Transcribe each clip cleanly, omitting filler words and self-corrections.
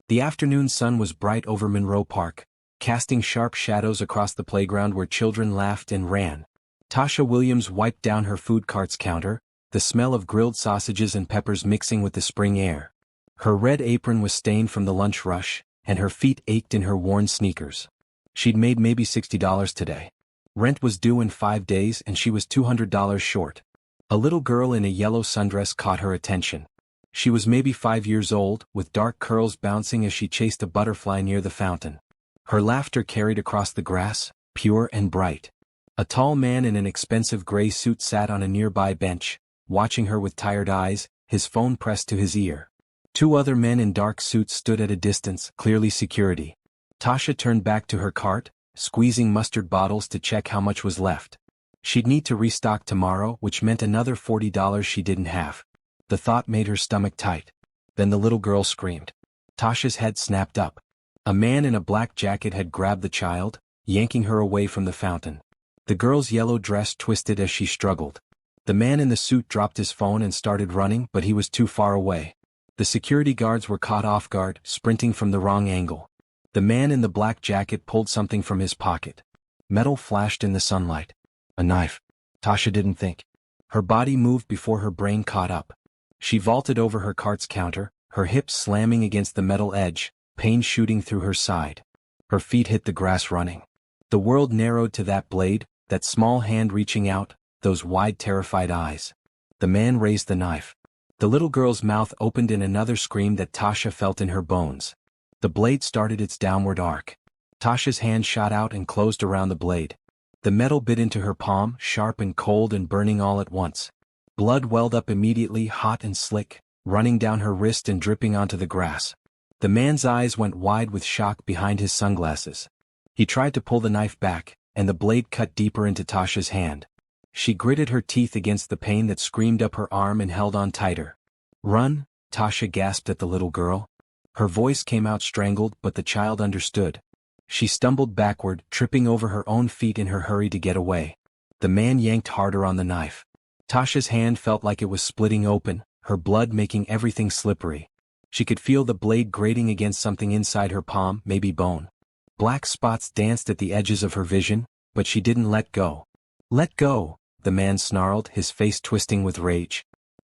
The afternoon sun was bright over Monroe Park, casting sharp shadows across the playground where children laughed and ran. Tasha Williams wiped down her food cart's counter, the smell of grilled sausages and peppers mixing with the spring air. Her red apron was stained from the lunch rush, and her feet ached in her worn sneakers. She'd made maybe $60 today. Rent was due in 5 days and she was $200 short. A little girl in a yellow sundress caught her attention. She was maybe 5 years old, with dark curls bouncing as she chased a butterfly near the fountain. Her laughter carried across the grass, pure and bright. A tall man in an expensive gray suit sat on a nearby bench, watching her with tired eyes, his phone pressed to his ear. 2 other men in dark suits stood at a distance, clearly security. Tasha turned back to her cart, squeezing mustard bottles to check how much was left. She'd need to restock tomorrow, which meant another $40 she didn't have. The thought made her stomach tight. Then the little girl screamed. Tasha's head snapped up. A man in a black jacket had grabbed the child, yanking her away from the fountain. The girl's yellow dress twisted as she struggled. The man in the suit dropped his phone and started running, but he was too far away. The security guards were caught off guard, sprinting from the wrong angle. The man in the black jacket pulled something from his pocket. Metal flashed in the sunlight. A knife. Tasha didn't think. Her body moved before her brain caught up. She vaulted over her cart's counter, her hips slamming against the metal edge, pain shooting through her side. Her feet hit the grass running. The world narrowed to that blade, that small hand reaching out, those wide terrified eyes. The man raised the knife. The little girl's mouth opened in another scream that Tasha felt in her bones. The blade started its downward arc. Tasha's hand shot out and closed around the blade. The metal bit into her palm, sharp and cold and burning all at once. Blood welled up immediately, hot and slick, running down her wrist and dripping onto the grass. The man's eyes went wide with shock behind his sunglasses. He tried to pull the knife back, and the blade cut deeper into Tasha's hand. She gritted her teeth against the pain that screamed up her arm and held on tighter. "Run," Tasha gasped at the little girl. Her voice came out strangled, but the child understood. She stumbled backward, tripping over her own feet in her hurry to get away. The man yanked harder on the knife. Tasha's hand felt like it was splitting open, her blood making everything slippery. She could feel the blade grating against something inside her palm, maybe bone. Black spots danced at the edges of her vision, but she didn't let go. "Let go," the man snarled, his face twisting with rage.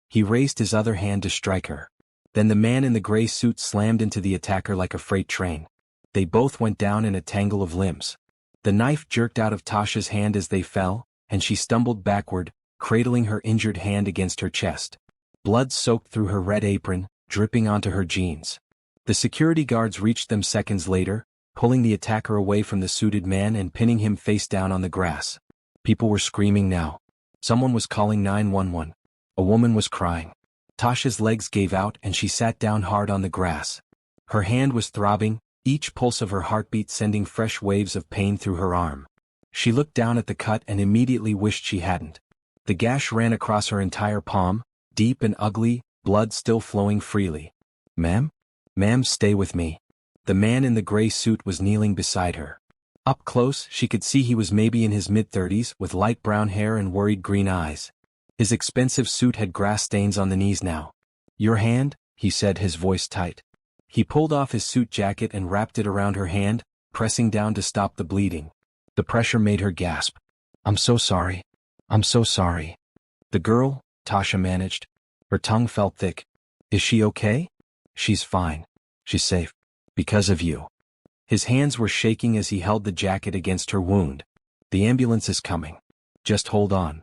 He raised his other hand to strike her. Then the man in the gray suit slammed into the attacker like a freight train. They both went down in a tangle of limbs. The knife jerked out of Tasha's hand as they fell, and she stumbled backward, cradling her injured hand against her chest. Blood soaked through her red apron, dripping onto her jeans. The security guards reached them seconds later, pulling the attacker away from the suited man and pinning him face down on the grass. People were screaming now. Someone was calling 911. A woman was crying. Tasha's legs gave out and she sat down hard on the grass. Her hand was throbbing, each pulse of her heartbeat sending fresh waves of pain through her arm. She looked down at the cut and immediately wished she hadn't. The gash ran across her entire palm, deep and ugly, blood still flowing freely. "Ma'am? Ma'am, stay with me." The man in the gray suit was kneeling beside her. Up close, she could see he was maybe in his mid-30s, with light brown hair and worried green eyes. His expensive suit had grass stains on the knees now. "Your hand?" he said, his voice tight. He pulled off his suit jacket and wrapped it around her hand, pressing down to stop the bleeding. The pressure made her gasp. "I'm so sorry. I'm so sorry." "The girl," Tasha managed. Her tongue felt thick. "Is she okay?" "She's fine. She's safe. Because of you." His hands were shaking as he held the jacket against her wound. "The ambulance is coming. Just hold on."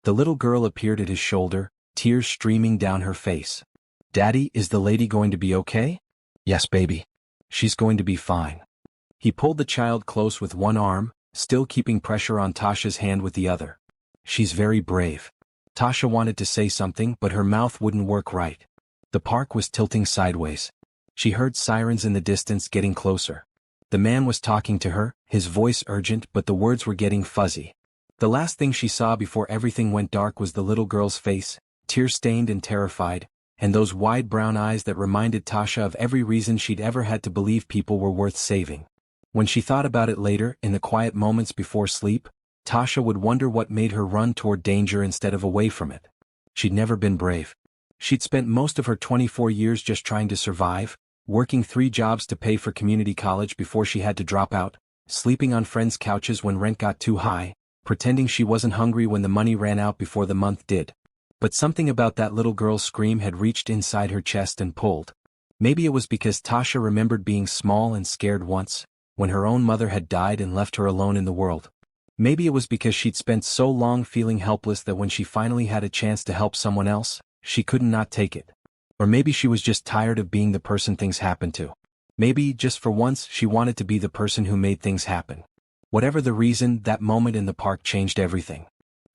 The little girl appeared at his shoulder, tears streaming down her face. "Daddy, is the lady going to be okay?" "Yes, baby. She's going to be fine." He pulled the child close with one arm, still keeping pressure on Tasha's hand with the other. "She's very brave." Tasha wanted to say something, but her mouth wouldn't work right. The park was tilting sideways. She heard sirens in the distance getting closer. The man was talking to her, his voice urgent, but the words were getting fuzzy. The last thing she saw before everything went dark was the little girl's face, tear-stained and terrified, and those wide brown eyes that reminded Tasha of every reason she'd ever had to believe people were worth saving. When she thought about it later, in the quiet moments before sleep, Tasha would wonder what made her run toward danger instead of away from it. She'd never been brave. She'd spent most of her 24 years just trying to survive, working 3 jobs to pay for community college before she had to drop out, sleeping on friends' couches when rent got too high, pretending she wasn't hungry when the money ran out before the month did. But something about that little girl's scream had reached inside her chest and pulled. Maybe it was because Tasha remembered being small and scared once, when her own mother had died and left her alone in the world. Maybe it was because she'd spent so long feeling helpless that when she finally had a chance to help someone else, she couldn't not take it. Or maybe she was just tired of being the person things happened to. Maybe, just for once, she wanted to be the person who made things happen. Whatever the reason, that moment in the park changed everything.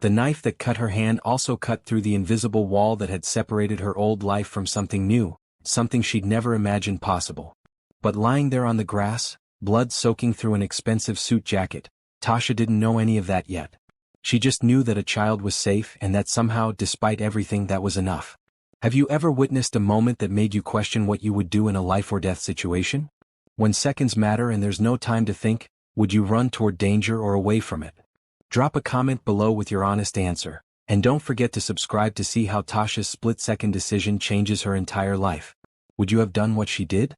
The knife that cut her hand also cut through the invisible wall that had separated her old life from something new, something she'd never imagined possible. But lying there on the grass, blood soaking through an expensive suit jacket, Tasha didn't know any of that yet. She just knew that a child was safe and that somehow, despite everything, that was enough. Have you ever witnessed a moment that made you question what you would do in a life-or-death situation? When seconds matter and there's no time to think, would you run toward danger or away from it? Drop a comment below with your honest answer, and don't forget to subscribe to see how Tasha's split-second decision changes her entire life. Would you have done what she did?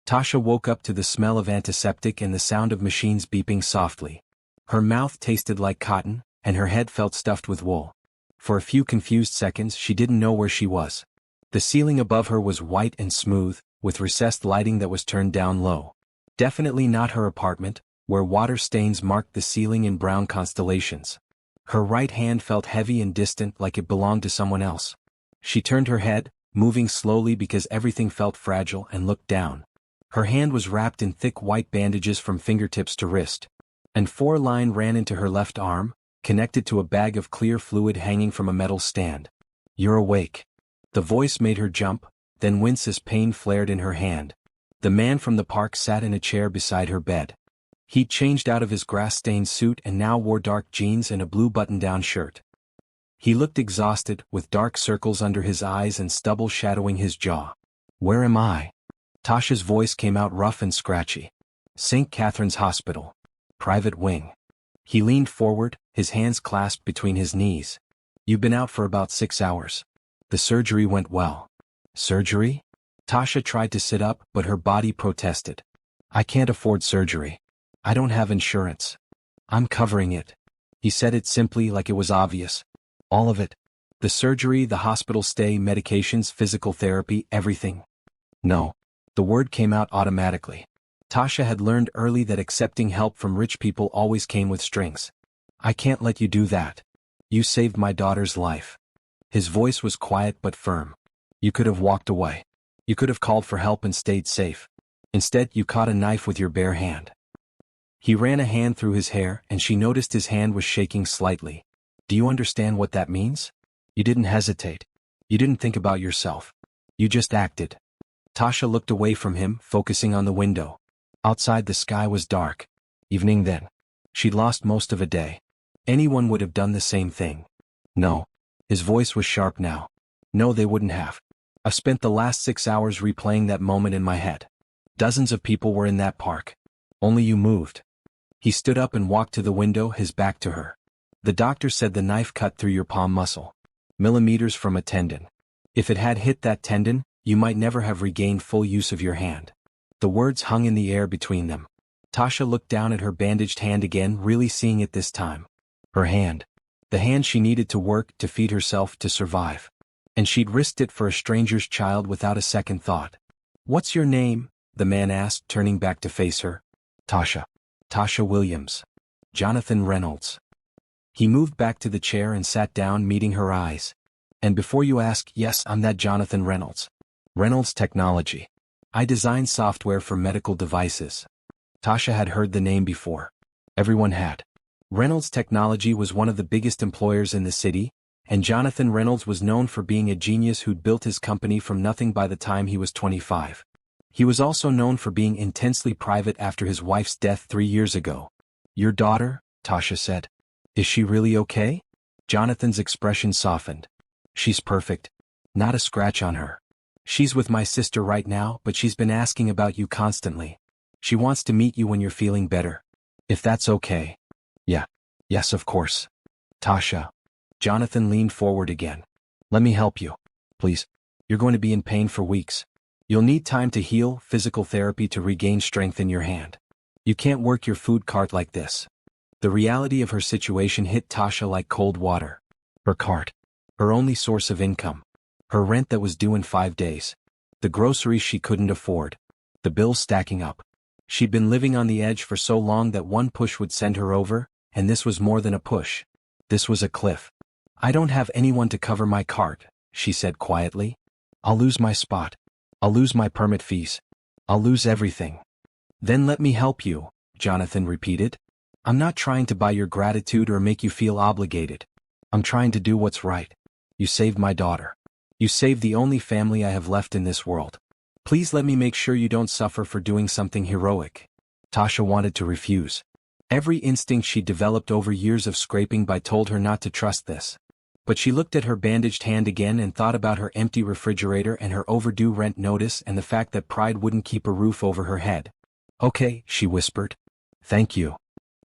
Tasha woke up to the smell of antiseptic and the sound of machines beeping softly. Her mouth tasted like cotton, and her head felt stuffed with wool. For a few confused seconds she didn't know where she was. The ceiling above her was white and smooth, with recessed lighting that was turned down low. Definitely not her apartment, where water stains marked the ceiling in brown constellations. Her right hand felt heavy and distant, like it belonged to someone else. She turned her head, moving slowly because everything felt fragile, and looked down. Her hand was wrapped in thick white bandages from fingertips to wrist. And 4 lines ran into her left arm, connected to a bag of clear fluid hanging from a metal stand. "You're awake." The voice made her jump, then wince as pain flared in her hand. The man from the park sat in a chair beside her bed. He'd changed out of his grass-stained suit and now wore dark jeans and a blue button-down shirt. He looked exhausted, with dark circles under his eyes and stubble shadowing his jaw. "Where am I?" Tasha's voice came out rough and scratchy. "St. Catherine's Hospital. Private wing." He leaned forward, his hands clasped between his knees. "You've been out for about 6 hours. The surgery went well." "Surgery?" Tasha tried to sit up, but her body protested. "I can't afford surgery. I don't have insurance." "I'm covering it." He said it simply, like it was obvious. "All of it? The surgery, the hospital stay, medications, physical therapy, everything?" "No." The word came out automatically. Tasha had learned early that accepting help from rich people always came with strings. "I can't let you do that. You saved my daughter's life." His voice was quiet but firm. "You could have walked away. You could have called for help and stayed safe. Instead, you caught a knife with your bare hand." He ran a hand through his hair, and she noticed his hand was shaking slightly. "Do you understand what that means? You didn't hesitate. You didn't think about yourself. You just acted." Tasha looked away from him, focusing on the window. Outside the sky was dark. Evening then. She'd lost most of a day. Anyone would have done the same thing. "No." His voice was sharp now. "No, they wouldn't have. I've spent the last 6 hours replaying that moment in my head. Dozens of people were in that park. Only you moved." He stood up and walked to the window, his back to her. "The doctor said the knife cut through your palm muscle. Millimeters from a tendon. If it had hit that tendon, you might never have regained full use of your hand." The words hung in the air between them. Tasha looked down at her bandaged hand again, really seeing it this time. Her hand. The hand she needed to work, to feed herself, to survive. And she'd risked it for a stranger's child without a second thought. "What's your name?" the man asked, turning back to face her. "Tasha." "Tasha Williams." "Jonathan Reynolds." He moved back to the chair and sat down, meeting her eyes. "And before you ask, yes, I'm that Jonathan Reynolds. Reynolds Technology. I design software for medical devices." Tasha had heard the name before. Everyone had. Reynolds Technology was one of the biggest employers in the city, and Jonathan Reynolds was known for being a genius who'd built his company from nothing by the time he was 25. He was also known for being intensely private after his wife's death 3 years ago. "Your daughter?" Tasha said. "Is she really okay?" Jonathan's expression softened. "She's perfect. Not a scratch on her. She's with my sister right now, but she's been asking about you constantly. She wants to meet you when you're feeling better. If that's okay." "Yeah. Yes, of course." "Tasha." Jonathan leaned forward again. "Let me help you. Please. You're going to be in pain for weeks. You'll need time to heal, physical therapy to regain strength in your hand. You can't work your food cart like this. The reality of her situation hit Tasha like cold water. Her cart. Her only source of income. Her rent that was due in 5 days. The groceries she couldn't afford. The bills stacking up. She'd been living on the edge for so long that one push would send her over, and this was more than a push. This was a cliff. I don't have anyone to cover my cart, she said quietly. I'll lose my spot. I'll lose my permit fees. I'll lose everything. Then let me help you, Jonathan repeated. I'm not trying to buy your gratitude or make you feel obligated. I'm trying to do what's right. You saved my daughter. You saved the only family I have left in this world. Please let me make sure you don't suffer for doing something heroic. Tasha wanted to refuse. Every instinct she developed over years of scraping by told her not to trust this. But she looked at her bandaged hand again and thought about her empty refrigerator and her overdue rent notice and the fact that pride wouldn't keep a roof over her head. Okay, she whispered. Thank you.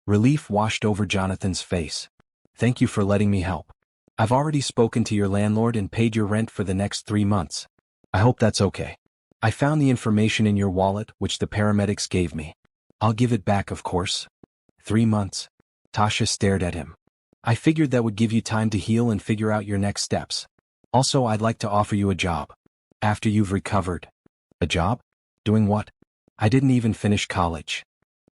Relief washed over Jonathan's face. Thank you for letting me help. I've already spoken to your landlord and paid your rent for the next 3 months. I hope that's okay. I found the information in your wallet, which the paramedics gave me. I'll give it back, of course. 3 months. Tasha stared at him. I figured that would give you time to heal and figure out your next steps. Also, I'd like to offer you a job. After you've recovered. A job? Doing what? I didn't even finish college.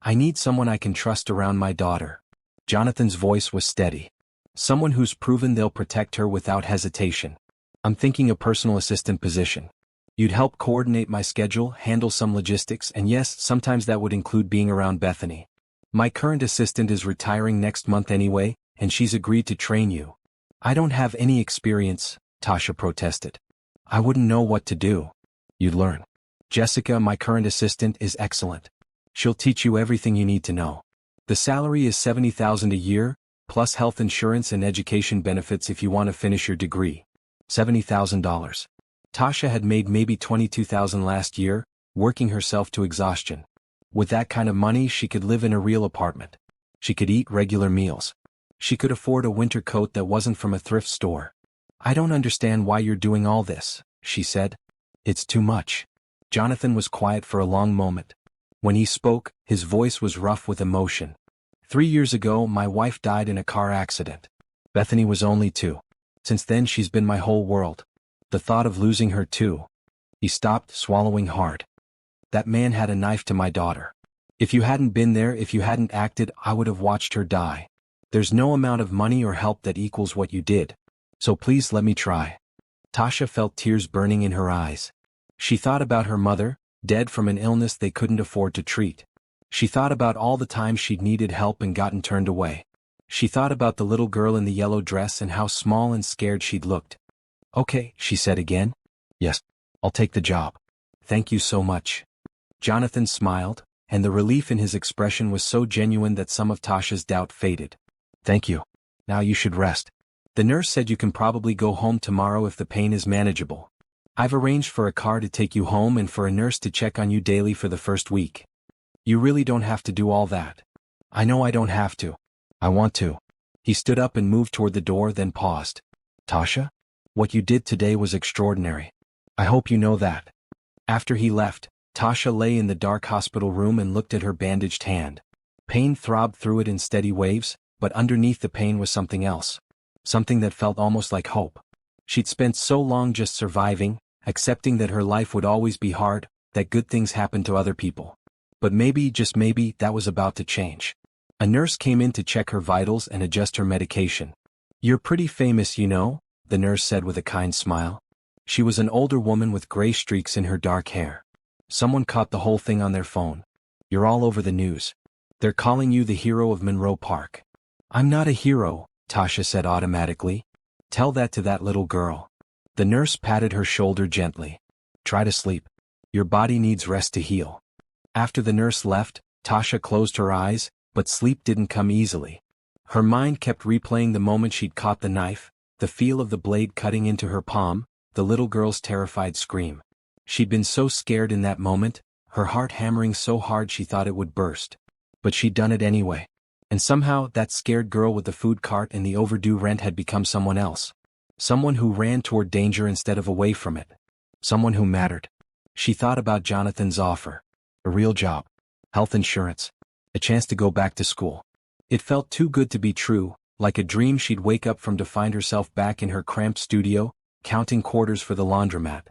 I need someone I can trust around my daughter. Jonathan's voice was steady. Someone who's proven they'll protect her without hesitation. I'm thinking a personal assistant position. You'd help coordinate my schedule, handle some logistics, and yes, sometimes that would include being around Bethany. My current assistant is retiring next month anyway, and she's agreed to train you. I don't have any experience, Tasha protested. I wouldn't know what to do. You'd learn. Jessica, my current assistant, is excellent. She'll teach you everything you need to know. The salary is $70,000 a year, plus health insurance and education benefits if you want to finish your degree. $70,000. Tasha had made maybe $22,000 last year, working herself to exhaustion. With that kind of money, she could live in a real apartment. She could eat regular meals. She could afford a winter coat that wasn't from a thrift store. I don't understand why you're doing all this, she said. It's too much. Jonathan was quiet for a long moment. When he spoke, his voice was rough with emotion. 3 years ago, my wife died in a car accident. Bethany was only 2. Since then, she's been my whole world. The thought of losing her too. He stopped, swallowing hard. That man had a knife to my daughter. If you hadn't been there, if you hadn't acted, I would have watched her die. There's no amount of money or help that equals what you did. So please let me try. Tasha felt tears burning in her eyes. She thought about her mother, dead from an illness they couldn't afford to treat. She thought about all the times she'd needed help and gotten turned away. She thought about the little girl in the yellow dress and how small and scared she'd looked. Okay, she said again. Yes, I'll take the job. Thank you so much. Jonathan smiled, and the relief in his expression was so genuine that some of Tasha's doubt faded. Thank you. Now you should rest. The nurse said you can probably go home tomorrow if the pain is manageable. I've arranged for a car to take you home and for a nurse to check on you daily for the first week. You really don't have to do all that. I know I don't have to. I want to. He stood up and moved toward the door, then paused. Tasha? What you did today was extraordinary. I hope you know that. After he left, Tasha lay in the dark hospital room and looked at her bandaged hand. Pain throbbed through it in steady waves, but underneath the pain was something else. Something that felt almost like hope. She'd spent so long just surviving, accepting that her life would always be hard, that good things happened to other people. But maybe, just maybe, that was about to change. A nurse came in to check her vitals and adjust her medication. You're pretty famous, you know, the nurse said with a kind smile. She was an older woman with gray streaks in her dark hair. Someone caught the whole thing on their phone. You're all over the news. They're calling you the hero of Monroe Park. I'm not a hero, Tasha said automatically. Tell that to that little girl. The nurse patted her shoulder gently. Try to sleep. Your body needs rest to heal. After the nurse left, Tasha closed her eyes, but sleep didn't come easily. Her mind kept replaying the moment she'd caught the knife, the feel of the blade cutting into her palm, the little girl's terrified scream. She'd been so scared in that moment, her heart hammering so hard she thought it would burst. But she'd done it anyway. And somehow, that scared girl with the food cart and the overdue rent had become someone else. Someone who ran toward danger instead of away from it. Someone who mattered. She thought about Jonathan's offer. A real job. Health insurance. A chance to go back to school. It felt too good to be true, like a dream she'd wake up from to find herself back in her cramped studio, counting quarters for the laundromat.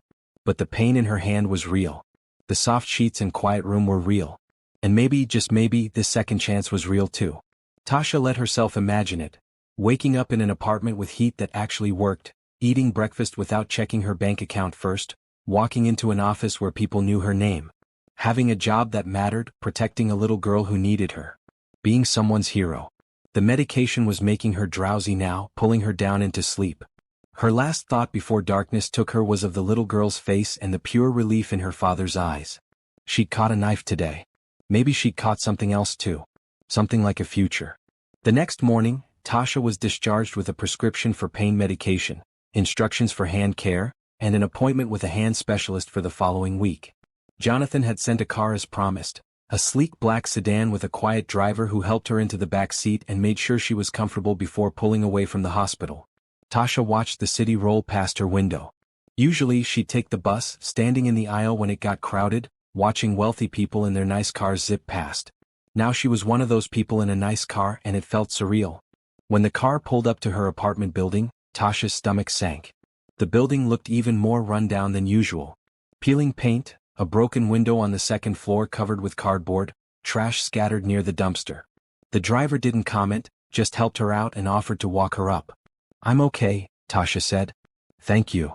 But the pain in her hand was real. The soft sheets and quiet room were real. And maybe, just maybe, this second chance was real too. Tasha let herself imagine it. Waking up in an apartment with heat that actually worked, eating breakfast without checking her bank account first, walking into an office where people knew her name. Having a job that mattered, protecting a little girl who needed her. Being someone's hero. The medication was making her drowsy now, pulling her down into sleep. Her last thought before darkness took her was of the little girl's face and the pure relief in her father's eyes. She'd caught a knife today. Maybe she'd caught something else too. Something like a future. The next morning, Tasha was discharged with a prescription for pain medication, instructions for hand care, and an appointment with a hand specialist for the following week. Jonathan had sent a car as promised, a sleek black sedan with a quiet driver who helped her into the back seat and made sure she was comfortable before pulling away from the hospital. Tasha watched the city roll past her window. Usually she'd take the bus, standing in the aisle when it got crowded, watching wealthy people in their nice cars zip past. Now she was one of those people in a nice car and it felt surreal. When the car pulled up to her apartment building, Tasha's stomach sank. The building looked even more run down than usual. Peeling paint, a broken window on the second floor covered with cardboard, trash scattered near the dumpster. The driver didn't comment, just helped her out and offered to walk her up. "I'm okay," Tasha said. "Thank you."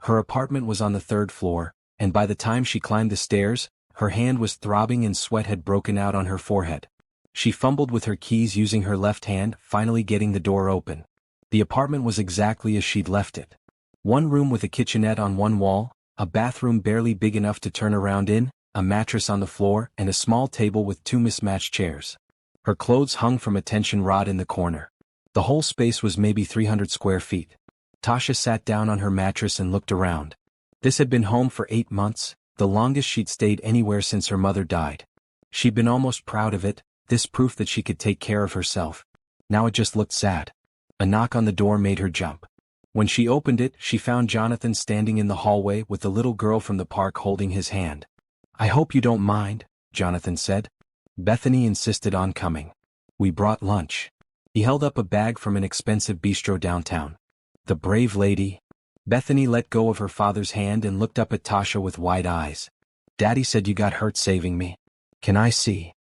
Her apartment was on the third floor, and by the time she climbed the stairs, her hand was throbbing and sweat had broken out on her forehead. She fumbled with her keys using her left hand, finally getting the door open. The apartment was exactly as she'd left it. One room with a kitchenette on one wall, a bathroom barely big enough to turn around in, a mattress on the floor, and a small table with two mismatched chairs. Her clothes hung from a tension rod in the corner. The whole space was maybe 300 square feet. Tasha sat down on her mattress and looked around. This had been home for 8 months, the longest she'd stayed anywhere since her mother died. She'd been almost proud of it, this proof that she could take care of herself. Now it just looked sad. A knock on the door made her jump. When she opened it, she found Jonathan standing in the hallway with the little girl from the park holding his hand. "I hope you don't mind," Jonathan said. "Bethany insisted on coming. We brought lunch." He held up a bag from an expensive bistro downtown. "The brave lady." Bethany let go of her father's hand and looked up at Tasha with wide eyes. "Daddy said you got hurt saving me. Can I see?"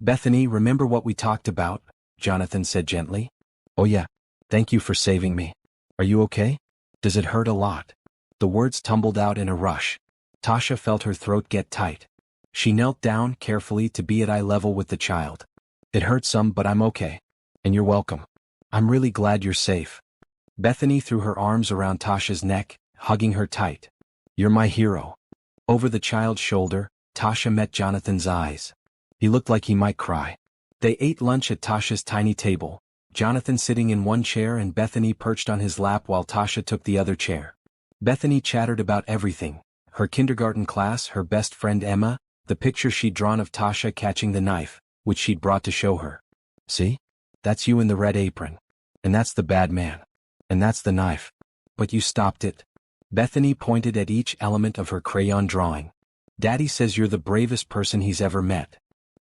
"Bethany, remember what we talked about?" Jonathan said gently. "Oh yeah. Thank you for saving me. Are you okay? Does it hurt a lot?" The words tumbled out in a rush. Tasha felt her throat get tight. She knelt down carefully to be at eye level with the child. "It hurts some, but I'm okay. And you're welcome. I'm really glad you're safe." Bethany threw her arms around Tasha's neck, hugging her tight. "You're my hero." Over the child's shoulder, Tasha met Jonathan's eyes. He looked like he might cry. They ate lunch at Tasha's tiny table, Jonathan sitting in one chair and Bethany perched on his lap while Tasha took the other chair. Bethany chattered about everything: her kindergarten class, her best friend Emma, the picture she'd drawn of Tasha catching the knife, which she'd brought to show her. "See? That's you in the red apron. And that's the bad man. And that's the knife. But you stopped it." Bethany pointed at each element of her crayon drawing. "Daddy says you're the bravest person he's ever met."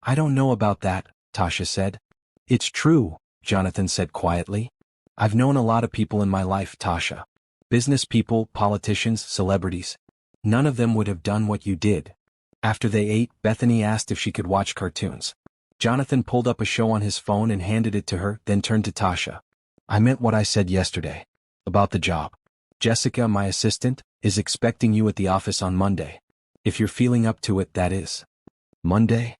"I don't know about that," Tasha said. "It's true," Jonathan said quietly. "I've known a lot of people in my life, Tasha. Business people, politicians, celebrities. None of them would have done what you did." After they ate, Bethany asked if she could watch cartoons. Jonathan pulled up a show on his phone and handed it to her, then turned to Tasha. "I meant what I said yesterday. About the job. Jessica, my assistant, is expecting you at the office on Monday. If you're feeling up to it, that is." Monday?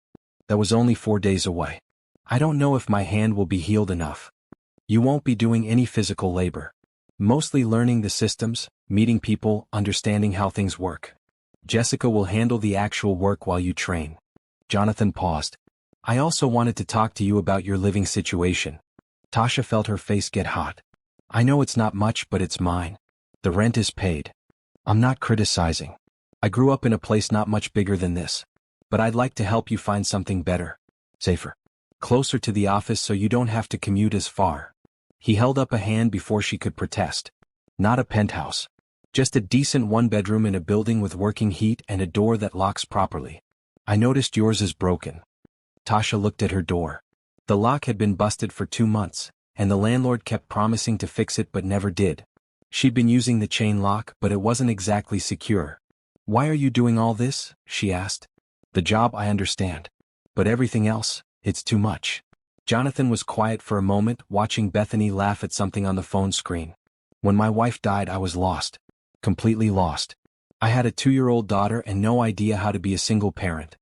That was only 4 days away. "I don't know if my hand will be healed enough." "You won't be doing any physical labor. Mostly learning the systems, meeting people, understanding how things work. Jessica will handle the actual work while you train." Jonathan paused. "I also wanted to talk to you about your living situation." Tasha felt her face get hot. "I know it's not much, but it's mine. The rent is paid. I'm not criticizing. I grew up in a place not much bigger than this. But I'd like to help you find something better. Safer. Closer to the office so you don't have to commute as far." He held up a hand before she could protest. "Not a penthouse. Just a decent one-bedroom in a building with working heat and a door that locks properly. I noticed yours is broken. Tasha looked at her door. The lock had been busted for 2 months, and the landlord kept promising to fix it but never did. She'd been using the chain lock, but it wasn't exactly secure. Why are you doing all this? She asked. The job, I understand. But everything else, it's too much. Jonathan was quiet for a moment, watching Bethany laugh at something on the phone screen. When my wife died, I was lost. Completely lost. I had a 2-year-old daughter and no idea how to be a single parent.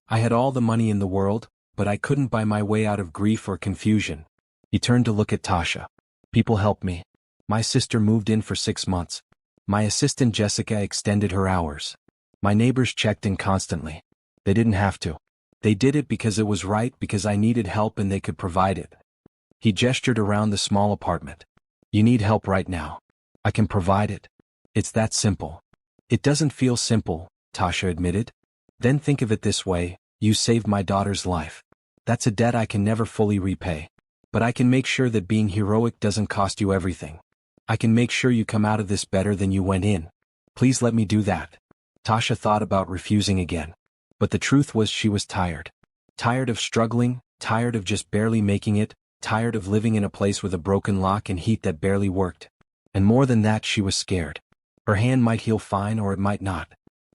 I had all the money in the world, but I couldn't buy my way out of grief or confusion. He turned to look at Tasha. People helped me. My sister moved in for 6 months. My assistant Jessica extended her hours. My neighbors checked in constantly. They didn't have to. They did it because it was right, because I needed help and they could provide it. He gestured around the small apartment. You need help right now. I can provide it. It's that simple. It doesn't feel simple, Tasha admitted. Then think of it this way, you saved my daughter's life. That's a debt I can never fully repay. But I can make sure that being heroic doesn't cost you everything. I can make sure you come out of this better than you went in. Please let me do that. Tasha thought about refusing again. But the truth was she was tired. Tired of struggling, tired of just barely making it, tired of living in a place with a broken lock and heat that barely worked. And more than that, she was scared. Her hand might heal fine or it might not.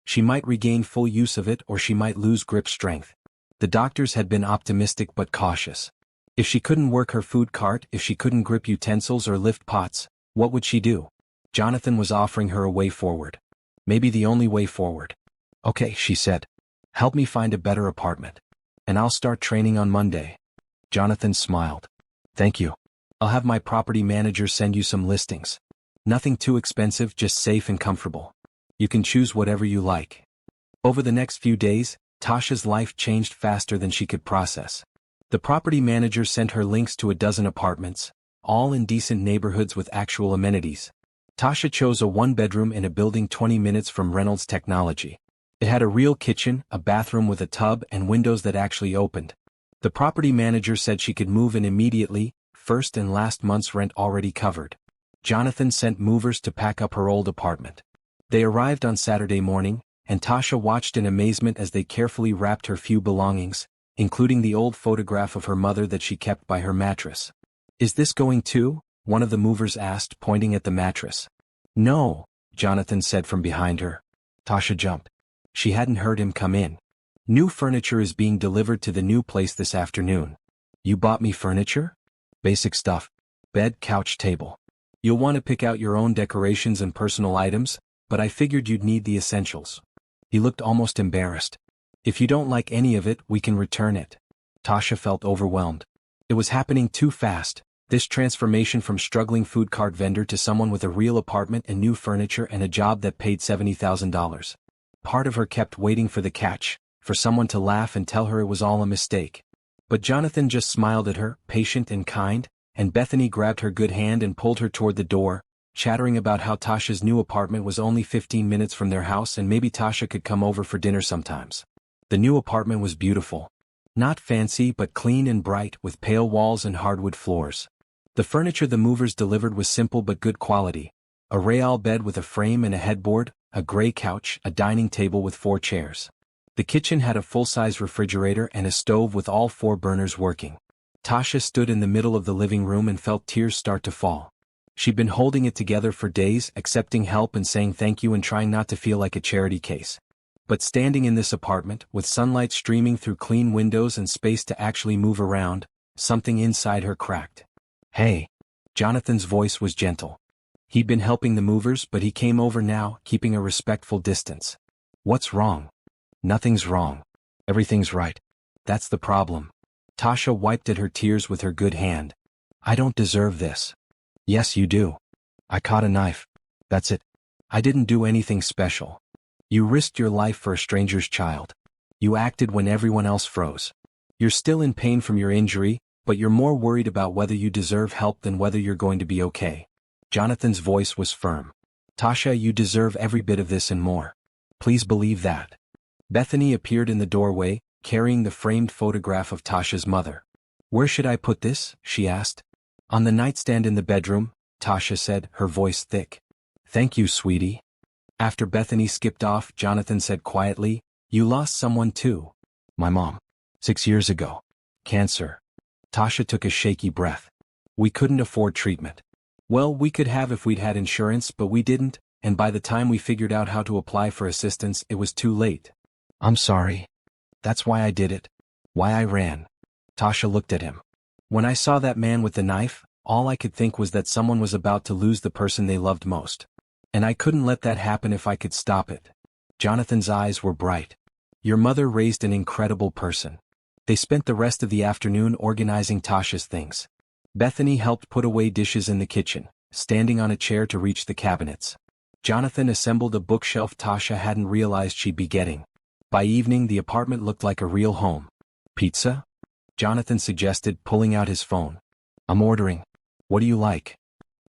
She might regain full use of it or she might lose grip strength. The doctors had been optimistic but cautious. If she couldn't work her food cart, if she couldn't grip utensils or lift pots, what would she do? Jonathan was offering her a way forward. Maybe the only way forward. Okay, she said. Help me find a better apartment. And I'll start training on Monday. Jonathan smiled. Thank you. I'll have my property manager send you some listings. Nothing too expensive, just safe and comfortable. You can choose whatever you like. Over the next few days, Tasha's life changed faster than she could process. The property manager sent her links to a dozen apartments, all in decent neighborhoods with actual amenities. Tasha chose a one-bedroom in a building 20 minutes from Reynolds Technology. It had a real kitchen, a bathroom with a tub and windows that actually opened. The property manager said she could move in immediately, first and last month's rent already covered. Jonathan sent movers to pack up her old apartment. They arrived on Saturday morning, and Tasha watched in amazement as they carefully wrapped her few belongings, including the old photograph of her mother that she kept by her mattress. Is this going too? One of the movers asked, pointing at the mattress. No, Jonathan said from behind her. Tasha jumped. She hadn't heard him come in. New furniture is being delivered to the new place this afternoon. You bought me furniture? Basic stuff. Bed, couch, table. You'll want to pick out your own decorations and personal items, but I figured you'd need the essentials. He looked almost embarrassed. If you don't like any of it, we can return it. Tasha felt overwhelmed. It was happening too fast, this transformation from struggling food cart vendor to someone with a real apartment and new furniture and a job that paid $70,000. Part of her kept waiting for the catch, for someone to laugh and tell her it was all a mistake. But Jonathan just smiled at her, patient and kind, and Bethany grabbed her good hand and pulled her toward the door, chattering about how Tasha's new apartment was only 15 minutes from their house and maybe Tasha could come over for dinner sometimes. The new apartment was beautiful. Not fancy but clean and bright, with pale walls and hardwood floors. The furniture the movers delivered was simple but good quality. A Real bed with a frame and a headboard, a gray couch, a dining table with 4 chairs. The kitchen had a full-size refrigerator and a stove with all 4 burners working. Tasha stood in the middle of the living room and felt tears start to fall. She'd been holding it together for days, accepting help and saying thank you and trying not to feel like a charity case. But standing in this apartment, with sunlight streaming through clean windows and space to actually move around, something inside her cracked. Hey. Jonathan's voice was gentle. He'd been helping the movers, but he came over now, keeping a respectful distance. What's wrong? Nothing's wrong. Everything's right. That's the problem. Tasha wiped at her tears with her good hand. I don't deserve this. Yes, you do. I caught a knife. That's it. I didn't do anything special. You risked your life for a stranger's child. You acted when everyone else froze. You're still in pain from your injury, but you're more worried about whether you deserve help than whether you're going to be okay. Jonathan's voice was firm. Tasha, you deserve every bit of this and more. Please believe that. Bethany appeared in the doorway, carrying the framed photograph of Tasha's mother. Where should I put this? She asked. On the nightstand in the bedroom, Tasha said, her voice thick. Thank you, sweetie. After Bethany skipped off, Jonathan said quietly, "You lost someone too." "My mom. 6 years ago. Cancer." Tasha took a shaky breath. "We couldn't afford treatment." "Well, we could have if we'd had insurance, but we didn't, and by the time we figured out how to apply for assistance, it was too late." "I'm sorry. That's why I did it. Why I ran." Tasha looked at him. "When I saw that man with the knife, all I could think was that someone was about to lose the person they loved most. And I couldn't let that happen if I could stop it." Jonathan's eyes were bright. "Your mother raised an incredible person." They spent the rest of the afternoon organizing Tasha's things. Bethany helped put away dishes in the kitchen, standing on a chair to reach the cabinets. Jonathan assembled a bookshelf Tasha hadn't realized she'd be getting. By evening, the apartment looked like a real home. "Pizza?" Jonathan suggested, pulling out his phone. "I'm ordering. What do you like?"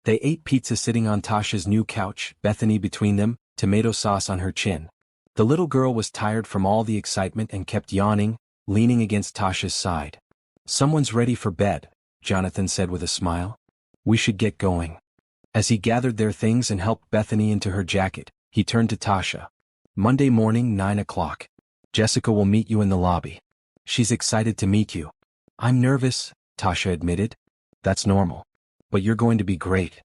They ate pizza sitting on Tasha's new couch, Bethany between them, tomato sauce on her chin. The little girl was tired from all the excitement and kept yawning, leaning against Tasha's side. "Someone's ready for bed," Jonathan said with a smile. "We should get going." As he gathered their things and helped Bethany into her jacket, he turned to Tasha. "Monday morning, 9 o'clock. Jessica will meet you in the lobby. She's excited to meet you." "I'm nervous," Tasha admitted. "That's normal. But you're going to be great."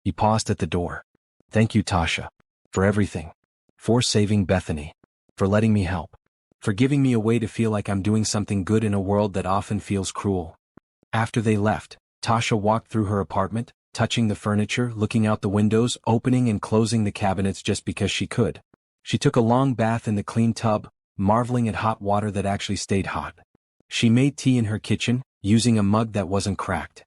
He paused at the door. "Thank you, Tasha. For everything. For saving Bethany. For letting me help. For giving me a way to feel like I'm doing something good in a world that often feels cruel." After they left, Tasha walked through her apartment, touching the furniture, looking out the windows, opening and closing the cabinets just because she could. She took a long bath in the clean tub, marveling at hot water that actually stayed hot. She made tea in her kitchen, using a mug that wasn't cracked.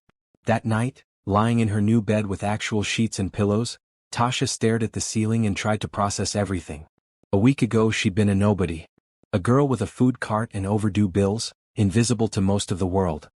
That night, lying in her new bed with actual sheets and pillows, Tasha stared at the ceiling and tried to process everything. A week ago she'd been a nobody. A girl with a food cart and overdue bills, invisible to most of the world.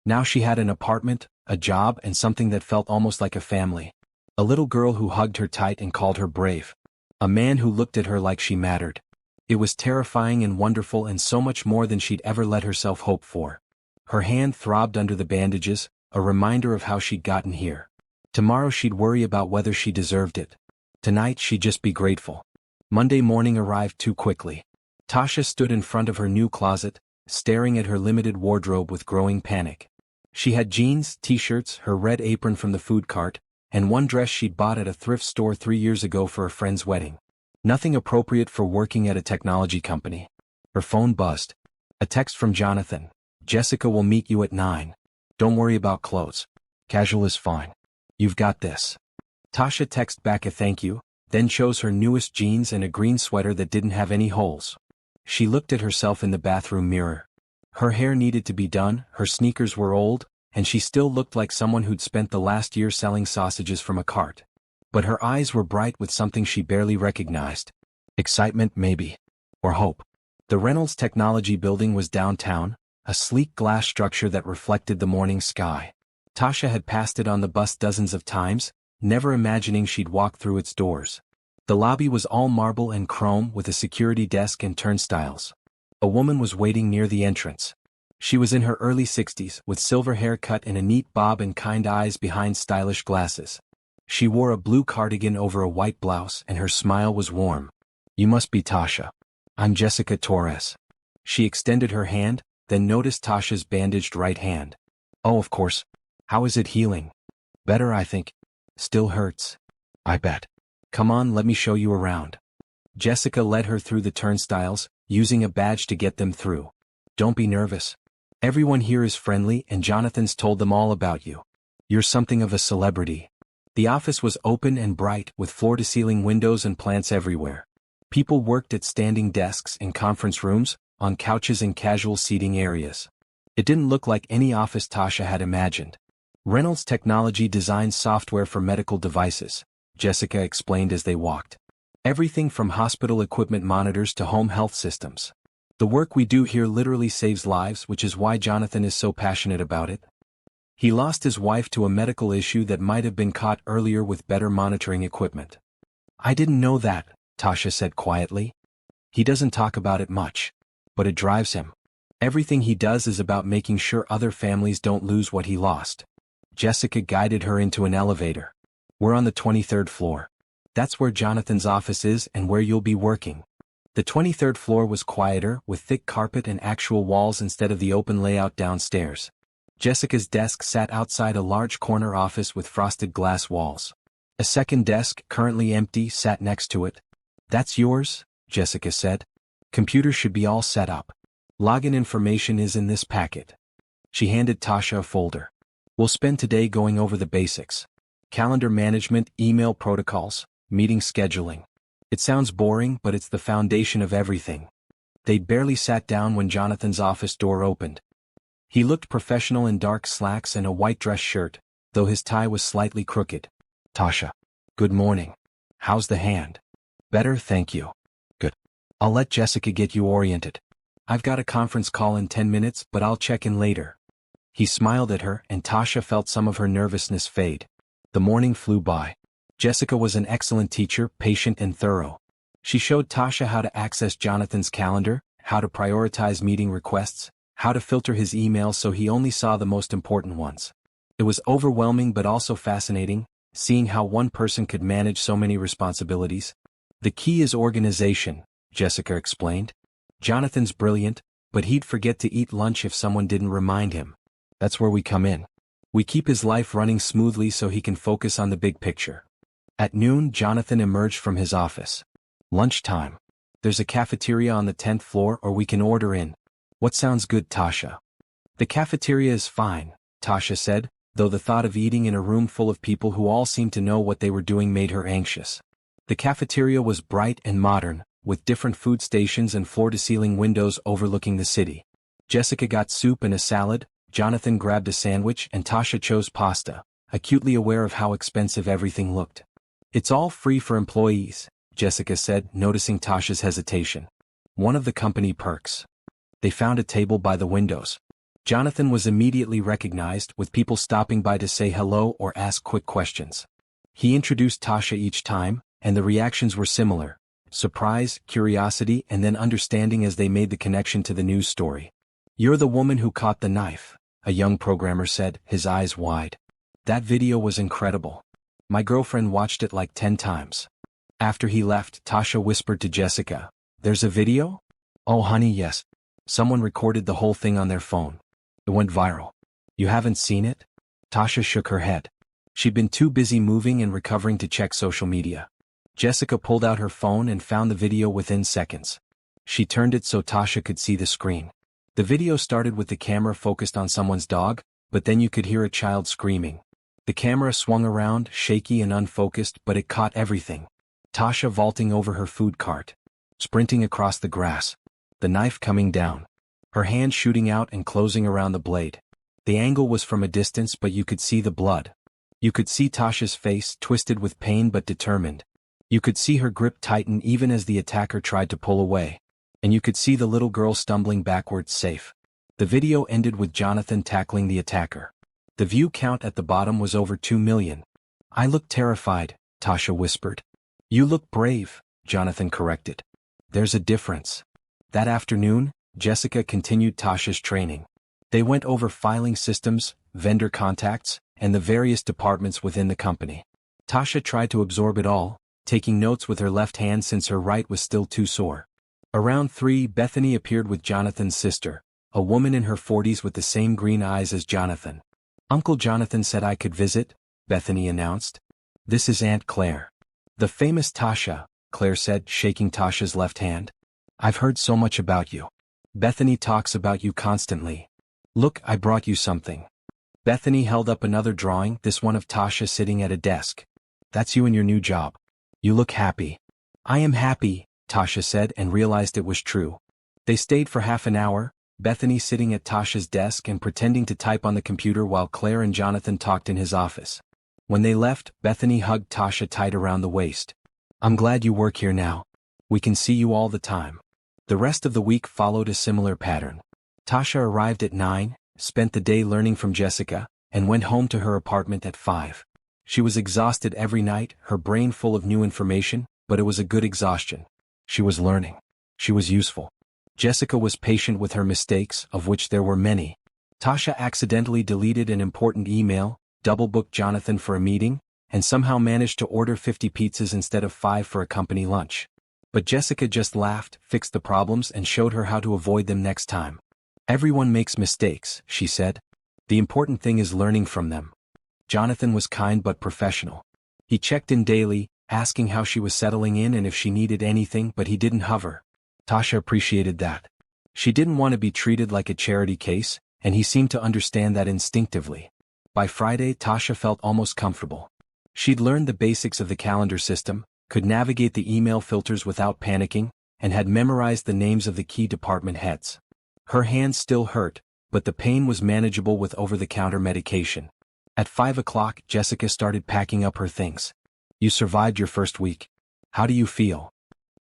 Now she had an apartment, a job, and something that felt almost like a family. A little girl who hugged her tight and called her brave. A man who looked at her like she mattered. It was terrifying and wonderful and so much more than she'd ever let herself hope for. Her hand throbbed under the bandages, a reminder of how she'd gotten here. Tomorrow she'd worry about whether she deserved it. Tonight she'd just be grateful. Monday morning arrived too quickly. Tasha stood in front of her new closet, staring at her limited wardrobe with growing panic. She had jeans, t-shirts, her red apron from the food cart, and one dress she'd bought at a thrift store 3 years ago for a friend's wedding. Nothing appropriate for working at a technology company. Her phone buzzed. A text from Jonathan. "Jessica will meet you at 9. Don't worry about clothes. Casual is fine. You've got this." Tasha texted back a thank you, then chose her newest jeans and a green sweater that didn't have any holes. She looked at herself in the bathroom mirror. Her hair needed to be done, her sneakers were old, and she still looked like someone who'd spent the last year selling sausages from a cart. But her eyes were bright with something she barely recognized. Excitement, maybe. Or hope. The Reynolds Technology Building was downtown, a sleek glass structure that reflected the morning sky. Tasha had passed it on the bus dozens of times, never imagining she'd walk through its doors. The lobby was all marble and chrome with a security desk and turnstiles. A woman was waiting near the entrance. She was in her early 60s, with silver haircut and a neat bob and kind eyes behind stylish glasses. She wore a blue cardigan over a white blouse and her smile was warm. "You must be Tasha. I'm Jessica Torres." She extended her hand, then noticed Tasha's bandaged right hand. "Oh, of course. How is it healing?" "Better, I think. Still hurts." "I bet. Come on, let me show you around." Jessica led her through the turnstiles, using a badge to get them through. "Don't be nervous. Everyone here is friendly and Jonathan's told them all about you. You're something of a celebrity." The office was open and bright, with floor-to-ceiling windows and plants everywhere. People worked at standing desks in conference rooms, on couches and casual seating areas. It didn't look like any office Tasha had imagined. Reynolds Technology designs software for medical devices, Jessica explained as they walked. Everything from hospital equipment monitors to home health systems. The work we do here literally saves lives, which is why Jonathan is so passionate about it. He lost his wife to a medical issue that might have been caught earlier with better monitoring equipment. "I didn't know that," Tasha said quietly. "He doesn't talk about it much. But it drives him. Everything he does is about making sure other families don't lose what he lost." Jessica guided her into an elevator. "We're on the 23rd floor. That's where Jonathan's office is and where you'll be working. The 23rd floor was quieter, with thick carpet and actual walls instead of the open layout downstairs. Jessica's desk sat outside a large corner office with frosted glass walls. A second desk, currently empty, sat next to it. That's yours, Jessica said. Computers should be all set up. Login information is in this packet. She handed Tasha a folder. We'll spend today going over the basics. Calendar management, email protocols, meeting scheduling. It sounds boring, but it's the foundation of everything. They'd barely sat down when Jonathan's office door opened. He looked professional in dark slacks and a white dress shirt, though his tie was slightly crooked. Tasha. Good morning. How's the hand? Better, thank you. Good. I'll let Jessica get you oriented. I've got a conference call in 10 minutes, but I'll check in later. He smiled at her, and Tasha felt some of her nervousness fade. The morning flew by. Jessica was an excellent teacher, patient and thorough. She showed Tasha how to access Jonathan's calendar, how to prioritize meeting requests, how to filter his emails so he only saw the most important ones. It was overwhelming but also fascinating, seeing how one person could manage so many responsibilities. The key is organization, Jessica explained. Jonathan's brilliant, but he'd forget to eat lunch if someone didn't remind him. That's where we come in. We keep his life running smoothly so he can focus on the big picture. At noon, Jonathan emerged from his office. Lunchtime. There's a cafeteria on the 10th floor, or we can order in. What sounds good, Tasha? The cafeteria is fine, Tasha said, though the thought of eating in a room full of people who all seemed to know what they were doing made her anxious. The cafeteria was bright and modern, with different food stations and floor-to-ceiling windows overlooking the city. Jessica got soup and a salad, Jonathan grabbed a sandwich, and Tasha chose pasta, acutely aware of how expensive everything looked. It's all free for employees, Jessica said, noticing Tasha's hesitation. One of the company perks. They found a table by the windows. Jonathan was immediately recognized, with people stopping by to say hello or ask quick questions. He introduced Tasha each time, and the reactions were similar: surprise, curiosity, and then understanding as they made the connection to the news story. You're the woman who caught the knife, a young programmer said, his eyes wide. That video was incredible. My girlfriend watched it like 10 times. After he left, Tasha whispered to Jessica, "There's a video?" "Oh honey, yes. Someone recorded the whole thing on their phone. It went viral." "You haven't seen it?" Tasha shook her head. She'd been too busy moving and recovering to check social media. Jessica pulled out her phone and found the video within seconds. She turned it so Tasha could see the screen. The video started with the camera focused on someone's dog, but then you could hear a child screaming. The camera swung around, shaky and unfocused, but it caught everything. Tasha vaulting over her food cart. Sprinting across the grass. The knife coming down. Her hand shooting out and closing around the blade. The angle was from a distance, but you could see the blood. You could see Tasha's face, twisted with pain but determined. You could see her grip tighten even as the attacker tried to pull away. And you could see the little girl stumbling backwards safe. The video ended with Jonathan tackling the attacker. The view count at the bottom was over 2 million. "I look terrified," Tasha whispered. "You look brave," Jonathan corrected. "There's a difference." That afternoon, Jessica continued Tasha's training. They went over filing systems, vendor contacts, and the various departments within the company. Tasha tried to absorb it all, taking notes with her left hand since her right was still too sore. Around 3, Bethany appeared with Jonathan's sister, a woman in her 40s with the same green eyes as Jonathan. "Uncle Jonathan said I could visit," Bethany announced. "This is Aunt Claire." "The famous Tasha," Claire said, shaking Tasha's left hand. "I've heard so much about you. Bethany talks about you constantly. Look, I brought you something." Bethany held up another drawing, this one of Tasha sitting at a desk. "That's you in your new job. You look happy." "I am happy," Tasha said, and realized it was true. They stayed for half an hour, Bethany sitting at Tasha's desk and pretending to type on the computer while Claire and Jonathan talked in his office. When they left, Bethany hugged Tasha tight around the waist. "I'm glad you work here now. We can see you all the time." The rest of the week followed a similar pattern. Tasha arrived at 9, spent the day learning from Jessica, and went home to her apartment at 5. She was exhausted every night, her brain full of new information, but it was a good exhaustion. She was learning. She was useful. Jessica was patient with her mistakes, of which there were many. Tasha accidentally deleted an important email, double-booked Jonathan for a meeting, and somehow managed to order 50 pizzas instead of 5 for a company lunch. But Jessica just laughed, fixed the problems, and showed her how to avoid them next time. Everyone makes mistakes, she said. The important thing is learning from them. Jonathan was kind but professional. He checked in daily, asking how she was settling in and if she needed anything, but he didn't hover. Tasha appreciated that. She didn't want to be treated like a charity case, and he seemed to understand that instinctively. By Friday, Tasha felt almost comfortable. She'd learned the basics of the calendar system, could navigate the email filters without panicking, and had memorized the names of the key department heads. Her hands still hurt, but the pain was manageable with over-the-counter medication. At 5 o'clock, Jessica started packing up her things. You survived your first week. How do you feel?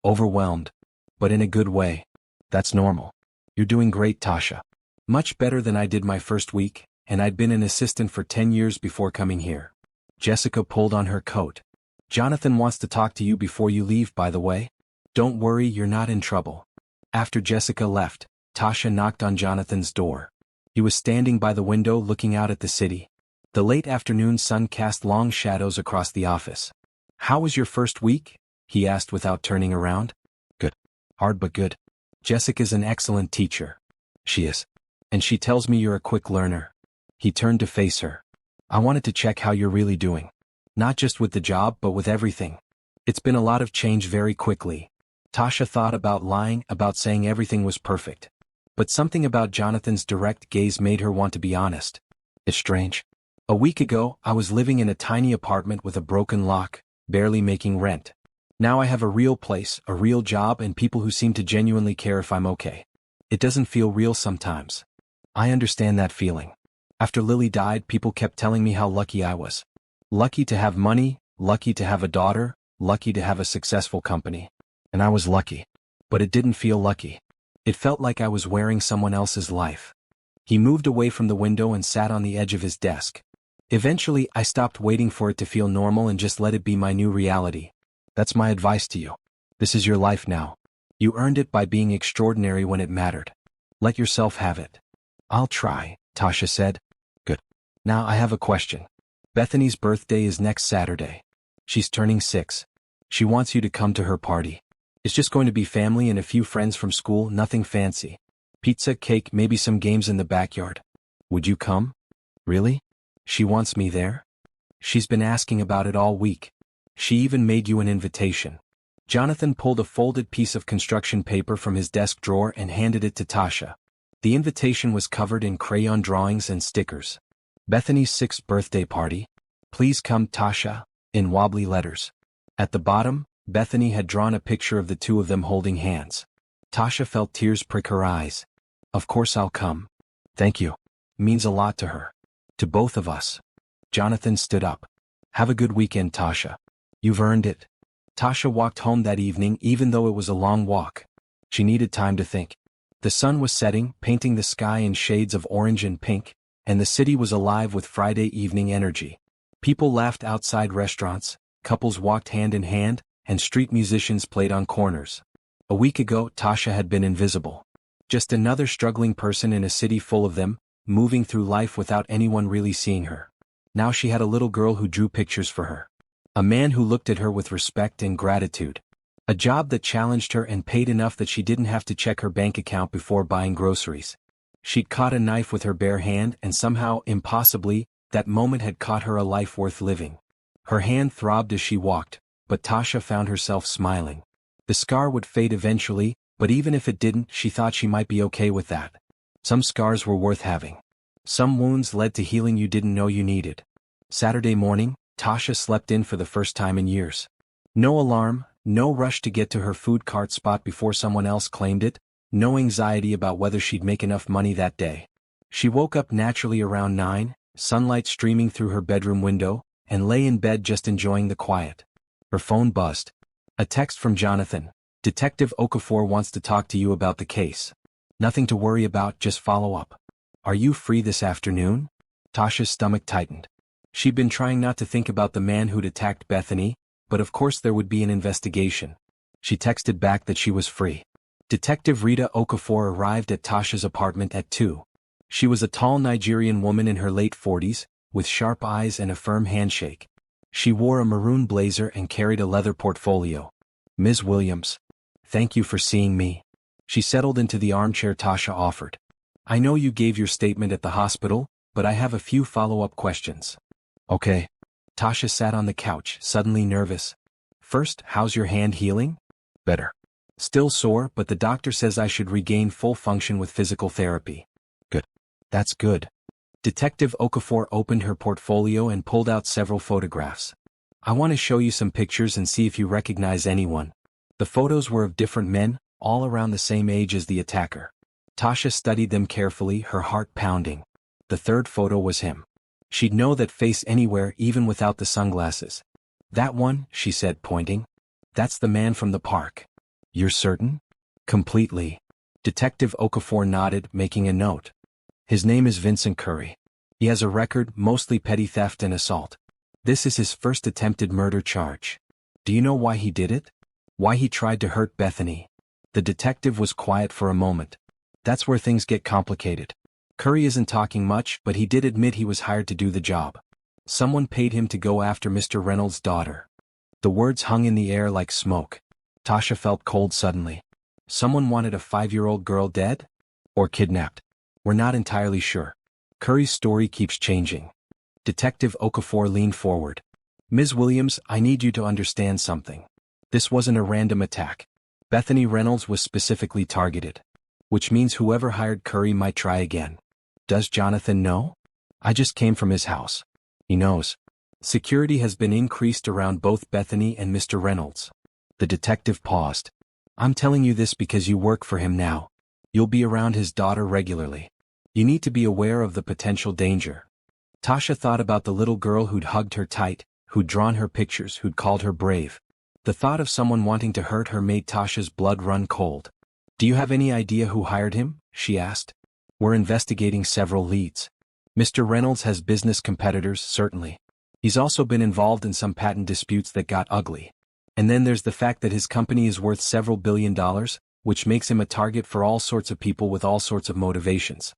Overwhelmed. But in a good way. That's normal. You're doing great, Tasha. Much better than I did my first week, and I'd been an assistant for 10 years before coming here. Jessica pulled on her coat. Jonathan wants to talk to you before you leave, by the way. Don't worry, you're not in trouble. After Jessica left, Tasha knocked on Jonathan's door. He was standing by the window looking out at the city. The late afternoon sun cast long shadows across the office. How was your first week? He asked without turning around. Good. Hard but good. Jessica's an excellent teacher. She is. And she tells me you're a quick learner. He turned to face her. I wanted to check how you're really doing. Not just with the job, but with everything. It's been a lot of change very quickly. Tasha thought about lying, about saying everything was perfect. But something about Jonathan's direct gaze made her want to be honest. It's strange. A week ago, I was living in a tiny apartment with a broken lock, barely making rent. Now I have a real place, a real job, and people who seem to genuinely care if I'm okay. It doesn't feel real sometimes. I understand that feeling. After Lily died, people kept telling me how lucky I was. Lucky to have money, lucky to have a daughter, lucky to have a successful company. And I was lucky. But it didn't feel lucky. It felt like I was wearing someone else's life. He moved away from the window and sat on the edge of his desk. Eventually, I stopped waiting for it to feel normal and just let it be my new reality. That's my advice to you. This is your life now. You earned it by being extraordinary when it mattered. Let yourself have it. I'll try, Tasha said. Good. Now I have a question. Bethany's birthday is next Saturday. She's turning 6. She wants you to come to her party. It's just going to be family and a few friends from school, nothing fancy. Pizza, cake, maybe some games in the backyard. Would you come? Really? She wants me there? She's been asking about it all week. She even made you an invitation. Jonathan pulled a folded piece of construction paper from his desk drawer and handed it to Tasha. The invitation was covered in crayon drawings and stickers. Bethany's 6th birthday party. Please come, Tasha, in wobbly letters. At the bottom, Bethany had drawn a picture of the two of them holding hands. Tasha felt tears prick her eyes. Of course I'll come. Thank you. Means a lot to her. To both of us. Jonathan stood up. Have a good weekend, Tasha. You've earned it. Tasha walked home that evening even though it was a long walk. She needed time to think. The sun was setting, painting the sky in shades of orange and pink, and the city was alive with Friday evening energy. People laughed outside restaurants, couples walked hand in hand, and street musicians played on corners. A week ago, Tasha had been invisible. Just another struggling person in a city full of them, moving through life without anyone really seeing her. Now she had a little girl who drew pictures for her. A man who looked at her with respect and gratitude. A job that challenged her and paid enough that she didn't have to check her bank account before buying groceries. She'd caught a knife with her bare hand and somehow, impossibly, that moment had caught her a life worth living. Her hand throbbed as she walked, but Tasha found herself smiling. The scar would fade eventually, but even if it didn't, she thought she might be okay with that. Some scars were worth having. Some wounds led to healing you didn't know you needed. Saturday morning, Tasha slept in for the first time in years. No alarm, no rush to get to her food cart spot before someone else claimed it, no anxiety about whether she'd make enough money that day. She woke up naturally around 9, sunlight streaming through her bedroom window, and lay in bed just enjoying the quiet. Her phone buzzed. A text from Jonathan. Detective Okafor wants to talk to you about the case. Nothing to worry about, just follow up. Are you free this afternoon? Tasha's stomach tightened. She'd been trying not to think about the man who'd attacked Bethany, but of course there would be an investigation. She texted back that she was free. Detective Rita Okafor arrived at Tasha's apartment at 2. She was a tall Nigerian woman in her late 40s, with sharp eyes and a firm handshake. She wore a maroon blazer and carried a leather portfolio. "Ms. Williams. Thank you for seeing me." She settled into the armchair Tasha offered. "I know you gave your statement at the hospital, but I have a few follow-up questions." "Okay." Tasha sat on the couch, suddenly nervous. "First, how's your hand healing?" "Better. Still sore, but the doctor says I should regain full function with physical therapy." "Good. That's good." Detective Okafor opened her portfolio and pulled out several photographs. "I want to show you some pictures and see if you recognize anyone." The photos were of different men, all around the same age as the attacker. Tasha studied them carefully, her heart pounding. The third photo was him. She'd know that face anywhere, even without the sunglasses. "That one," she said, pointing. "That's the man from the park." "You're certain?" "Completely." Detective Okafor nodded, making a note. "His name is Vincent Curry. He has a record, mostly petty theft and assault. This is his first attempted murder charge. Do you know why he did it? Why he tried to hurt Bethany?" The detective was quiet for a moment. "That's where things get complicated. Curry isn't talking much, but he did admit he was hired to do the job. Someone paid him to go after Mr. Reynolds' daughter." The words hung in the air like smoke. Tasha felt cold suddenly. Someone wanted a 5-year-old girl dead? Or kidnapped? "We're not entirely sure. Curry's story keeps changing." Detective Okafor leaned forward. "Ms. Williams, I need you to understand something. This wasn't a random attack. Bethany Reynolds was specifically targeted. Which means whoever hired Curry might try again." "Does Jonathan know?" "I just came from his house." "He knows." "Security has been increased around both Bethany and Mr. Reynolds." The detective paused. "I'm telling you this because you work for him now. You'll be around his daughter regularly. You need to be aware of the potential danger." Tasha thought about the little girl who'd hugged her tight, who'd drawn her pictures, who'd called her brave. The thought of someone wanting to hurt her made Tasha's blood run cold. "Do you have any idea who hired him?" she asked. "We're investigating several leads. Mr. Reynolds has business competitors, certainly. He's also been involved in some patent disputes that got ugly. And then there's the fact that his company is worth several $billions, which makes him a target for all sorts of people with all sorts of motivations."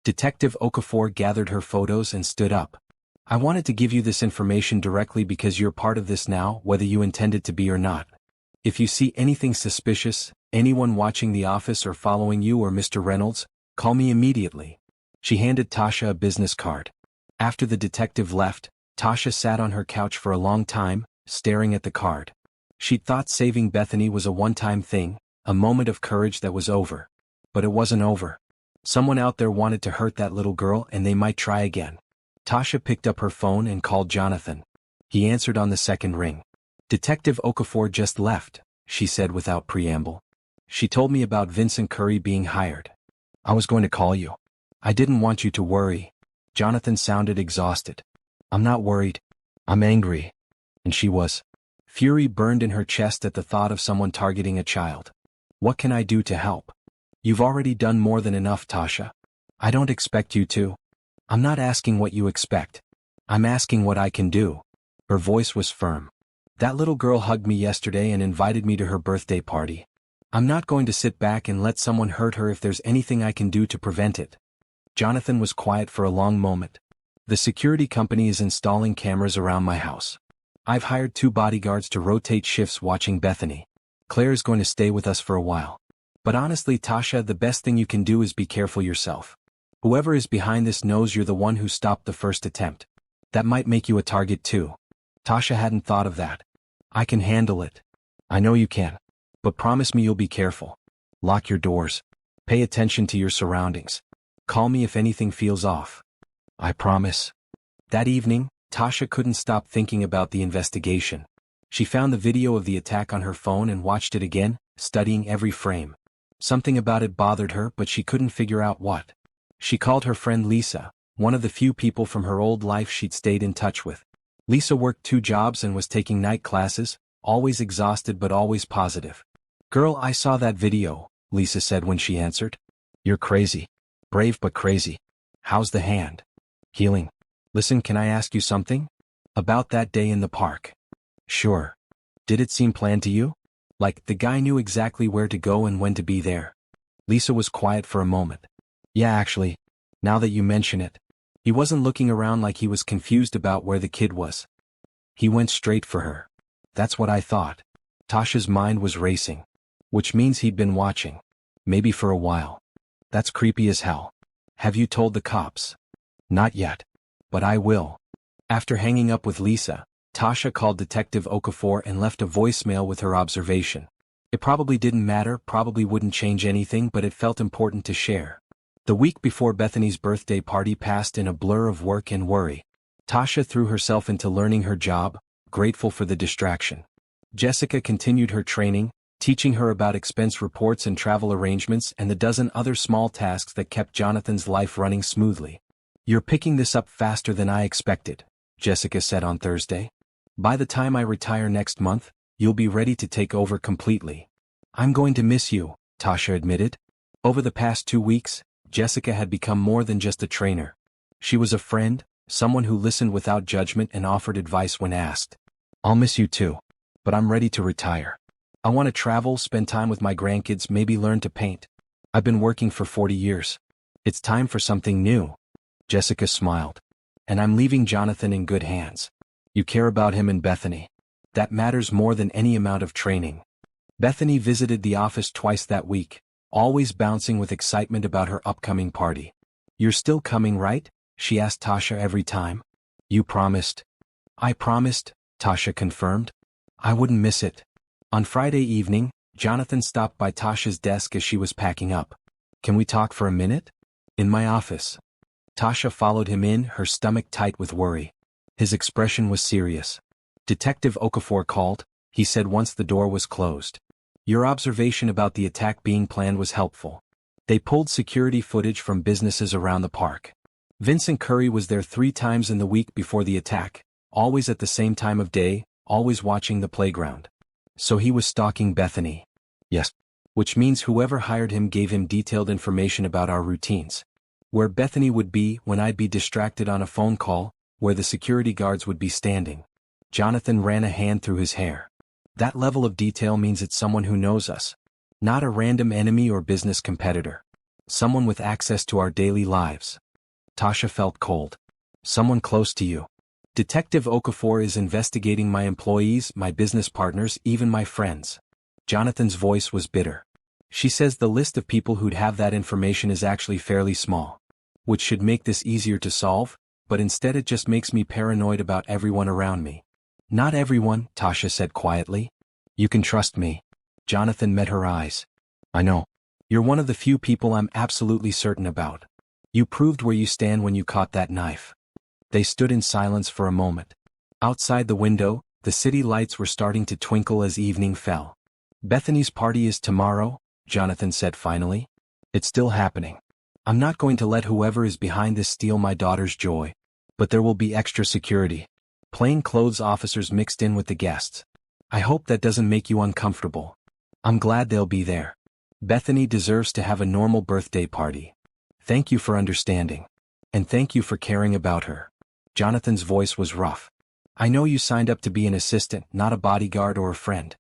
Detective Okafor gathered her photos and stood up. "I wanted to give you this information directly because you're part of this now, whether you intended to be or not. If you see anything suspicious, anyone watching the office or following you or Mr. Reynolds, call me immediately." She handed Tasha a business card. After the detective left, Tasha sat on her couch for a long time, staring at the card. She'd thought saving Bethany was a one-time thing, a moment of courage that was over. But it wasn't over. Someone out there wanted to hurt that little girl and they might try again. Tasha picked up her phone and called Jonathan. He answered on the second ring. "Detective Okafor just left," she said without preamble. "She told me about Vincent Curry being hired. I was going to call you. I didn't want you to worry." Jonathan sounded exhausted. "I'm not worried. I'm angry." And she was. Fury burned in her chest at the thought of someone targeting a child. "What can I do to help?" "You've already done more than enough, Tasha. I don't expect you to." "I'm not asking what you expect. I'm asking what I can do." Her voice was firm. "That little girl hugged me yesterday and invited me to her birthday party. I'm not going to sit back and let someone hurt her if there's anything I can do to prevent it." Jonathan was quiet for a long moment. "The security company is installing cameras around my house. I've hired 2 bodyguards to rotate shifts watching Bethany. Claire is going to stay with us for a while. But honestly, Tasha, the best thing you can do is be careful yourself. Whoever is behind this knows you're the one who stopped the first attempt. That might make you a target too." Tasha hadn't thought of that. "I can handle it." "I know you can. But promise me you'll be careful. Lock your doors. Pay attention to your surroundings. Call me if anything feels off." "I promise." That evening, Tasha couldn't stop thinking about the investigation. She found the video of the attack on her phone and watched it again, studying every frame. Something about it bothered her, but she couldn't figure out what. She called her friend Lisa, one of the few people from her old life she'd stayed in touch with. Lisa worked 2 jobs and was taking night classes, always exhausted but always positive. "Girl, I saw that video," Lisa said when she answered. "You're crazy. Brave but crazy. How's the hand?" "Healing. Listen, can I ask you something? About that day in the park." "Sure. Did it seem planned to you? Like, the guy knew exactly where to go and when to be there?" Lisa was quiet for a moment. "Yeah, actually. Now that you mention it. He wasn't looking around like he was confused about where the kid was. He went straight for her. That's what I thought. Tasha's mind was racing. Which means he'd been watching. Maybe for a while. That's creepy as hell. Have you told the cops? Not yet. But I will. After hanging up with Lisa, Tasha called Detective Okafor and left a voicemail with her observation. It probably didn't matter, probably wouldn't change anything, but it felt important to share. The week before Bethany's birthday party passed in a blur of work and worry. Tasha threw herself into learning her job, grateful for the distraction. Jessica continued her training, teaching her about expense reports and travel arrangements and the dozen other small tasks that kept Jonathan's life running smoothly. You're picking this up faster than I expected, Jessica said on Thursday. By the time I retire next month, you'll be ready to take over completely. I'm going to miss you, Tasha admitted. Over the past 2 weeks, Jessica had become more than just a trainer. She was a friend, someone who listened without judgment and offered advice when asked. I'll miss you too. But I'm ready to retire. I want to travel, spend time with my grandkids, maybe learn to paint. I've been working for 40 years. It's time for something new. Jessica smiled. And I'm leaving Jonathan in good hands. You care about him and Bethany. That matters more than any amount of training. Bethany visited the office twice that week, always bouncing with excitement about her upcoming party. You're still coming, right? She asked Tasha every time. You promised. I promised, Tasha confirmed. I wouldn't miss it. On Friday evening, Jonathan stopped by Tasha's desk as she was packing up. Can we talk for a minute? In my office. Tasha followed him in, her stomach tight with worry. His expression was serious. Detective Okafor called, he said once the door was closed. Your observation about the attack being planned was helpful. They pulled security footage from businesses around the park. Vincent Curry was there 3 times in the week before the attack, always at the same time of day, always watching the playground. So he was stalking Bethany. Yes. Which means whoever hired him gave him detailed information about our routines. Where Bethany would be when I'd be distracted on a phone call, where the security guards would be standing. Jonathan ran a hand through his hair. That level of detail means it's someone who knows us. Not a random enemy or business competitor. Someone with access to our daily lives. Tasha felt cold. Someone close to you. Detective Okafor is investigating my employees, my business partners, even my friends. Jonathan's voice was bitter. She says the list of people who'd have that information is actually fairly small. Which should make this easier to solve, but instead it just makes me paranoid about everyone around me. Not everyone, Tasha said quietly. You can trust me. Jonathan met her eyes. I know. You're one of the few people I'm absolutely certain about. You proved where you stand when you caught that knife. They stood in silence for a moment. Outside the window, the city lights were starting to twinkle as evening fell. Bethany's party is tomorrow, Jonathan said finally. It's still happening. I'm not going to let whoever is behind this steal my daughter's joy. But there will be extra security. Plainclothes officers mixed in with the guests. I hope that doesn't make you uncomfortable. I'm glad they'll be there. Bethany deserves to have a normal birthday party. Thank you for understanding. And thank you for caring about her. Jonathan's voice was rough. I know you signed up to be an assistant, not a bodyguard or a friend.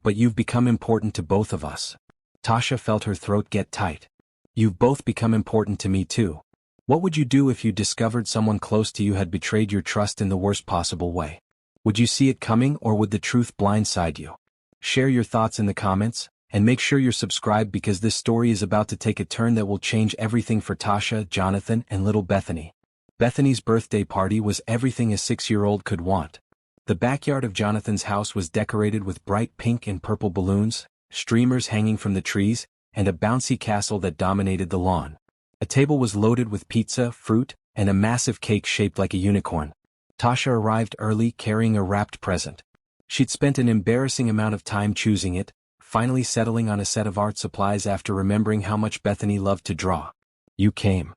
But you've become important to both of us. Tasha felt her throat get tight. You've both become important to me too. What would you do if you discovered someone close to you had betrayed your trust in the worst possible way? Would you see it coming or would the truth blindside you? Share your thoughts in the comments, and make sure you're subscribed because this story is about to take a turn that will change everything for Tasha, Jonathan, and little Bethany. Bethany's birthday party was everything a 6-year-old could want. The backyard of Jonathan's house was decorated with bright pink and purple balloons, streamers hanging from the trees, and a bouncy castle that dominated the lawn. A table was loaded with pizza, fruit, and a massive cake shaped like a unicorn. Tasha arrived early carrying a wrapped present. She'd spent an embarrassing amount of time choosing it, finally settling on a set of art supplies after remembering how much Bethany loved to draw. You came.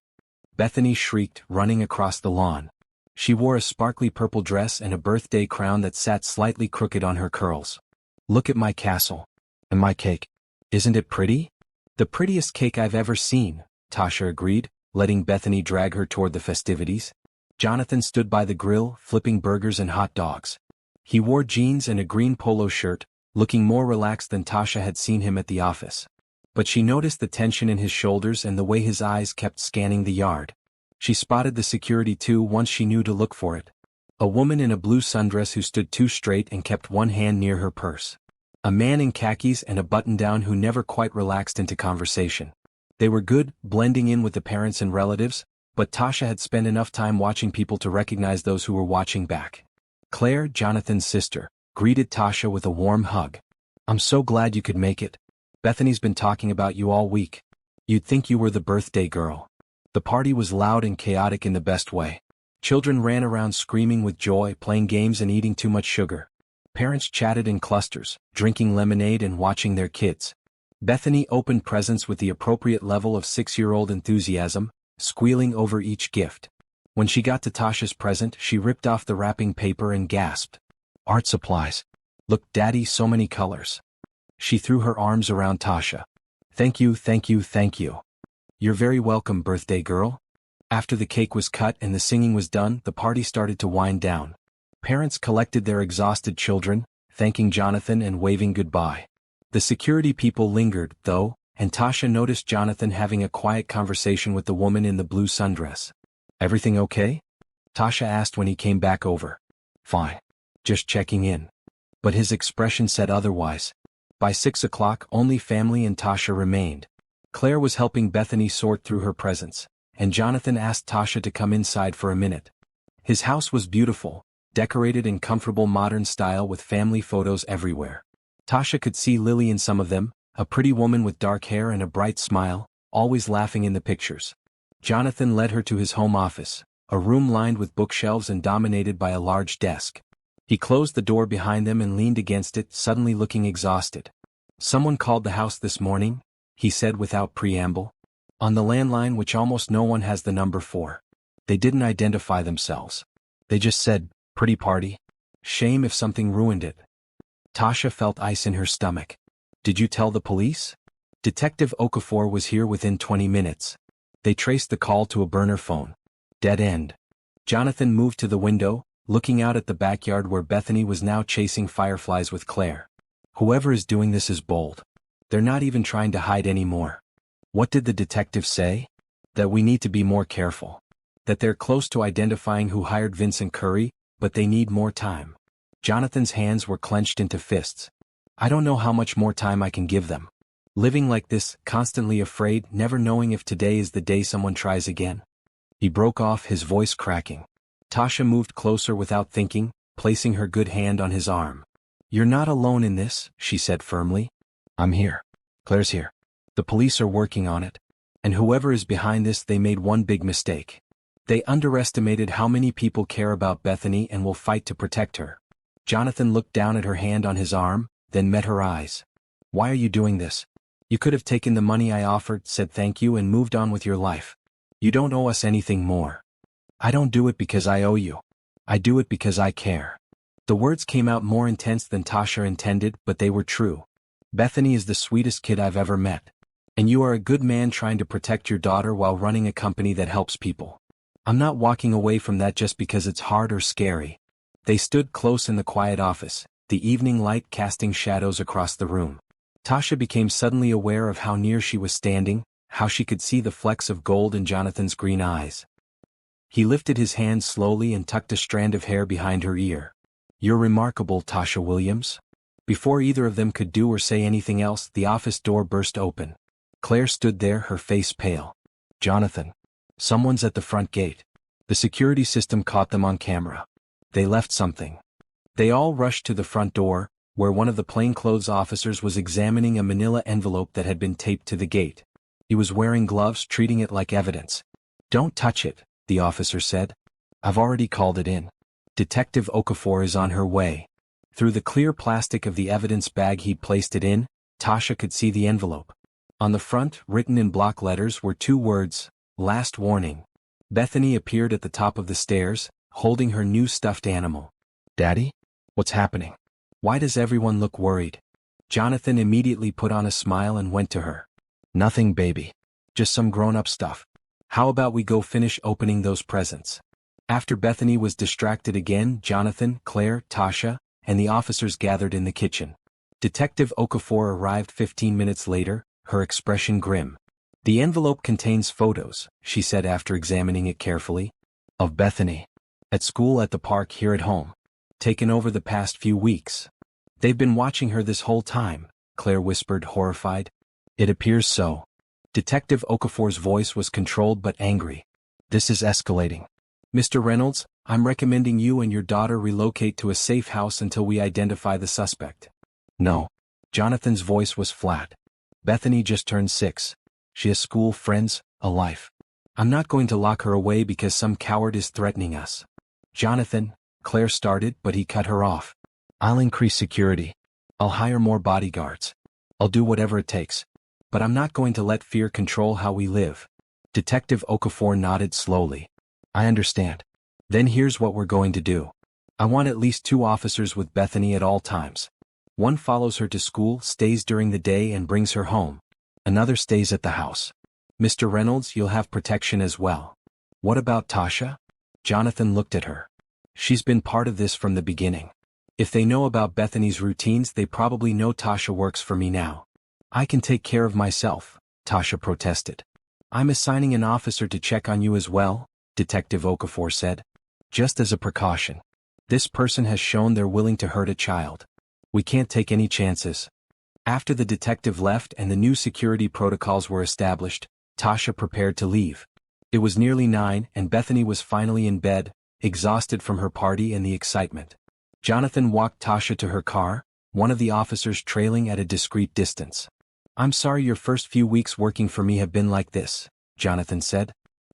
Bethany shrieked, running across the lawn. She wore a sparkly purple dress and a birthday crown that sat slightly crooked on her curls. Look at my castle. And my cake. Isn't it pretty? The prettiest cake I've ever seen, Tasha agreed, letting Bethany drag her toward the festivities. Jonathan stood by the grill, flipping burgers and hot dogs. He wore jeans and a green polo shirt, looking more relaxed than Tasha had seen him at the office. But she noticed the tension in his shoulders and the way his eyes kept scanning the yard. She spotted the security too once she knew to look for it. A woman in a blue sundress who stood too straight and kept one hand near her purse. A man in khakis and a button-down who never quite relaxed into conversation. They were good, blending in with the parents and relatives, but Tasha had spent enough time watching people to recognize those who were watching back. Claire, Jonathan's sister, greeted Tasha with a warm hug. "I'm so glad you could make it. Bethany's been talking about you all week. You'd think you were the birthday girl." The party was loud and chaotic in the best way. Children ran around screaming with joy, playing games and eating too much sugar. Parents chatted in clusters, drinking lemonade and watching their kids. Bethany opened presents with the appropriate level of 6-year-old enthusiasm, squealing over each gift. When she got to Tasha's present, she ripped off the wrapping paper and gasped. "Art supplies. Look, Daddy, so many colors." She threw her arms around Tasha. "Thank you, thank you, thank you. You're very welcome, birthday girl." After the cake was cut and the singing was done, the party started to wind down. Parents collected their exhausted children, thanking Jonathan and waving goodbye. The security people lingered, though, and Tasha noticed Jonathan having a quiet conversation with the woman in the blue sundress. "Everything okay?" Tasha asked when he came back over. "Fine. Just checking in." But his expression said otherwise. By 6 o'clock, only family and Tasha remained. Claire was helping Bethany sort through her presents, and Jonathan asked Tasha to come inside for a minute. His house was beautiful, decorated in comfortable modern style with family photos everywhere. Tasha could see Lily in some of them, a pretty woman with dark hair and a bright smile, always laughing in the pictures. Jonathan led her to his home office, a room lined with bookshelves and dominated by a large desk. He closed the door behind them and leaned against it, suddenly looking exhausted. "Someone called the house this morning," he said without preamble. "On the landline, which almost no one has the number for. They didn't identify themselves. They just said, 'Pretty party.' Shame if something ruined it." Tasha felt ice in her stomach. "Did you tell the police?" Detective Okafor was here within 20 minutes. They traced the call to a burner phone. Dead end. Jonathan moved to the window, looking out at the backyard where Bethany was now chasing fireflies with Claire. "Whoever is doing this is bold. They're not even trying to hide anymore." What did the detective say? That we need to be more careful. That they're close to identifying who hired Vincent Curry, but they need more time. Jonathan's hands were clenched into fists. "I don't know how much more time I can give them. Living like this, constantly afraid, never knowing if today is the day someone tries again." He broke off, his voice cracking. Tasha moved closer without thinking, placing her good hand on his arm. "You're not alone in this," she said firmly. "I'm here. Claire's here. The police are working on it. And whoever is behind this, they made one big mistake. They underestimated how many people care about Bethany and will fight to protect her." Jonathan looked down at her hand on his arm, then met her eyes. "Why are you doing this? You could have taken the money I offered, said thank you, and moved on with your life. You don't owe us anything more." "I don't do it because I owe you. I do it because I care." The words came out more intense than Tasha intended, but they were true. "Bethany is the sweetest kid I've ever met. And you are a good man trying to protect your daughter while running a company that helps people. I'm not walking away from that just because it's hard or scary." They stood close in the quiet office, the evening light casting shadows across the room. Tasha became suddenly aware of how near she was standing, how she could see the flecks of gold in Jonathan's green eyes. He lifted his hand slowly and tucked a strand of hair behind her ear. "You're remarkable, Tasha Williams." Before either of them could do or say anything else, the office door burst open. Claire stood there, her face pale. "Jonathan. Someone's at the front gate." The security system caught them on camera. They left something. They all rushed to the front door, where one of the plainclothes officers was examining a manila envelope that had been taped to the gate. He was wearing gloves, treating it like evidence. "Don't touch it," the officer said. "I've already called it in. Detective Okafor is on her way." Through the clear plastic of the evidence bag he'd placed it in, Tasha could see the envelope. On the front, written in block letters, were 2 words, "Last warning." Bethany appeared at the top of the stairs, holding her new stuffed animal. "Daddy? What's happening? Why does everyone look worried?" Jonathan immediately put on a smile and went to her. "Nothing, baby. Just some grown-up stuff. How about we go finish opening those presents?" After Bethany was distracted again, Jonathan, Claire, Tasha, and the officers gathered in the kitchen. Detective Okafor arrived 15 minutes later, her expression grim. "The envelope contains photos," she said after examining it carefully. "Of Bethany. At school, at the park, here at home. Taken over the past few weeks. They've been watching her this whole time, Claire whispered, horrified. It appears so. Detective Okafor's voice was controlled but angry. This is escalating. Mr. Reynolds, I'm recommending you and your daughter relocate to a safe house until we identify the suspect. No. Jonathan's voice was flat. Bethany just turned 6. She has school, friends, a life. I'm not going to lock her away because some coward is threatening us. Jonathan, Claire started, but he cut her off. I'll increase security. I'll hire more bodyguards. I'll do whatever it takes. But I'm not going to let fear control how we live. Detective Okafor nodded slowly. I understand. Then here's what we're going to do. I want at least 2 officers with Bethany at all times. One follows her to school, stays during the day and brings her home. Another stays at the house. Mr. Reynolds, you'll have protection as well. What about Tasha? Jonathan looked at her. She's been part of this from the beginning. If they know about Bethany's routines, they probably know Tasha works for me now. I can take care of myself, Tasha protested. I'm assigning an officer to check on you as well, Detective Okafor said. Just as a precaution. This person has shown they're willing to hurt a child. We can't take any chances. After the detective left and the new security protocols were established, Tasha prepared to leave. It was nearly 9 and Bethany was finally in bed, exhausted from her party and the excitement. Jonathan walked Tasha to her car, one of the officers trailing at a discreet distance. I'm sorry your first few weeks working for me have been like this, Jonathan said.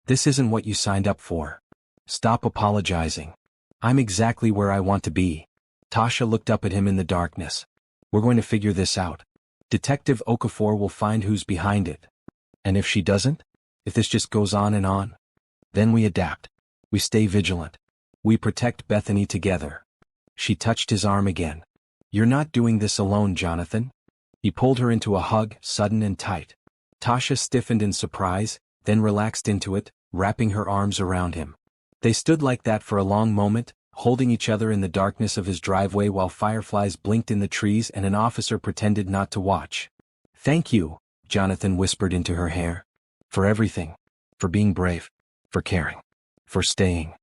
This isn't what you signed up for. Stop apologizing. I'm exactly where I want to be. Tasha looked up at him in the darkness. We're going to figure this out. Detective Okafor will find who's behind it. And if she doesn't? If this just goes on, then we adapt. We stay vigilant. We protect Bethany together. She touched his arm again. You're not doing this alone, Jonathan. He pulled her into a hug, sudden and tight. Tasha stiffened in surprise, then relaxed into it, wrapping her arms around him. They stood like that for a long moment, holding each other in the darkness of his driveway while fireflies blinked in the trees and an officer pretended not to watch. Thank you, Jonathan whispered into her hair. For everything. For being brave. For caring. For staying.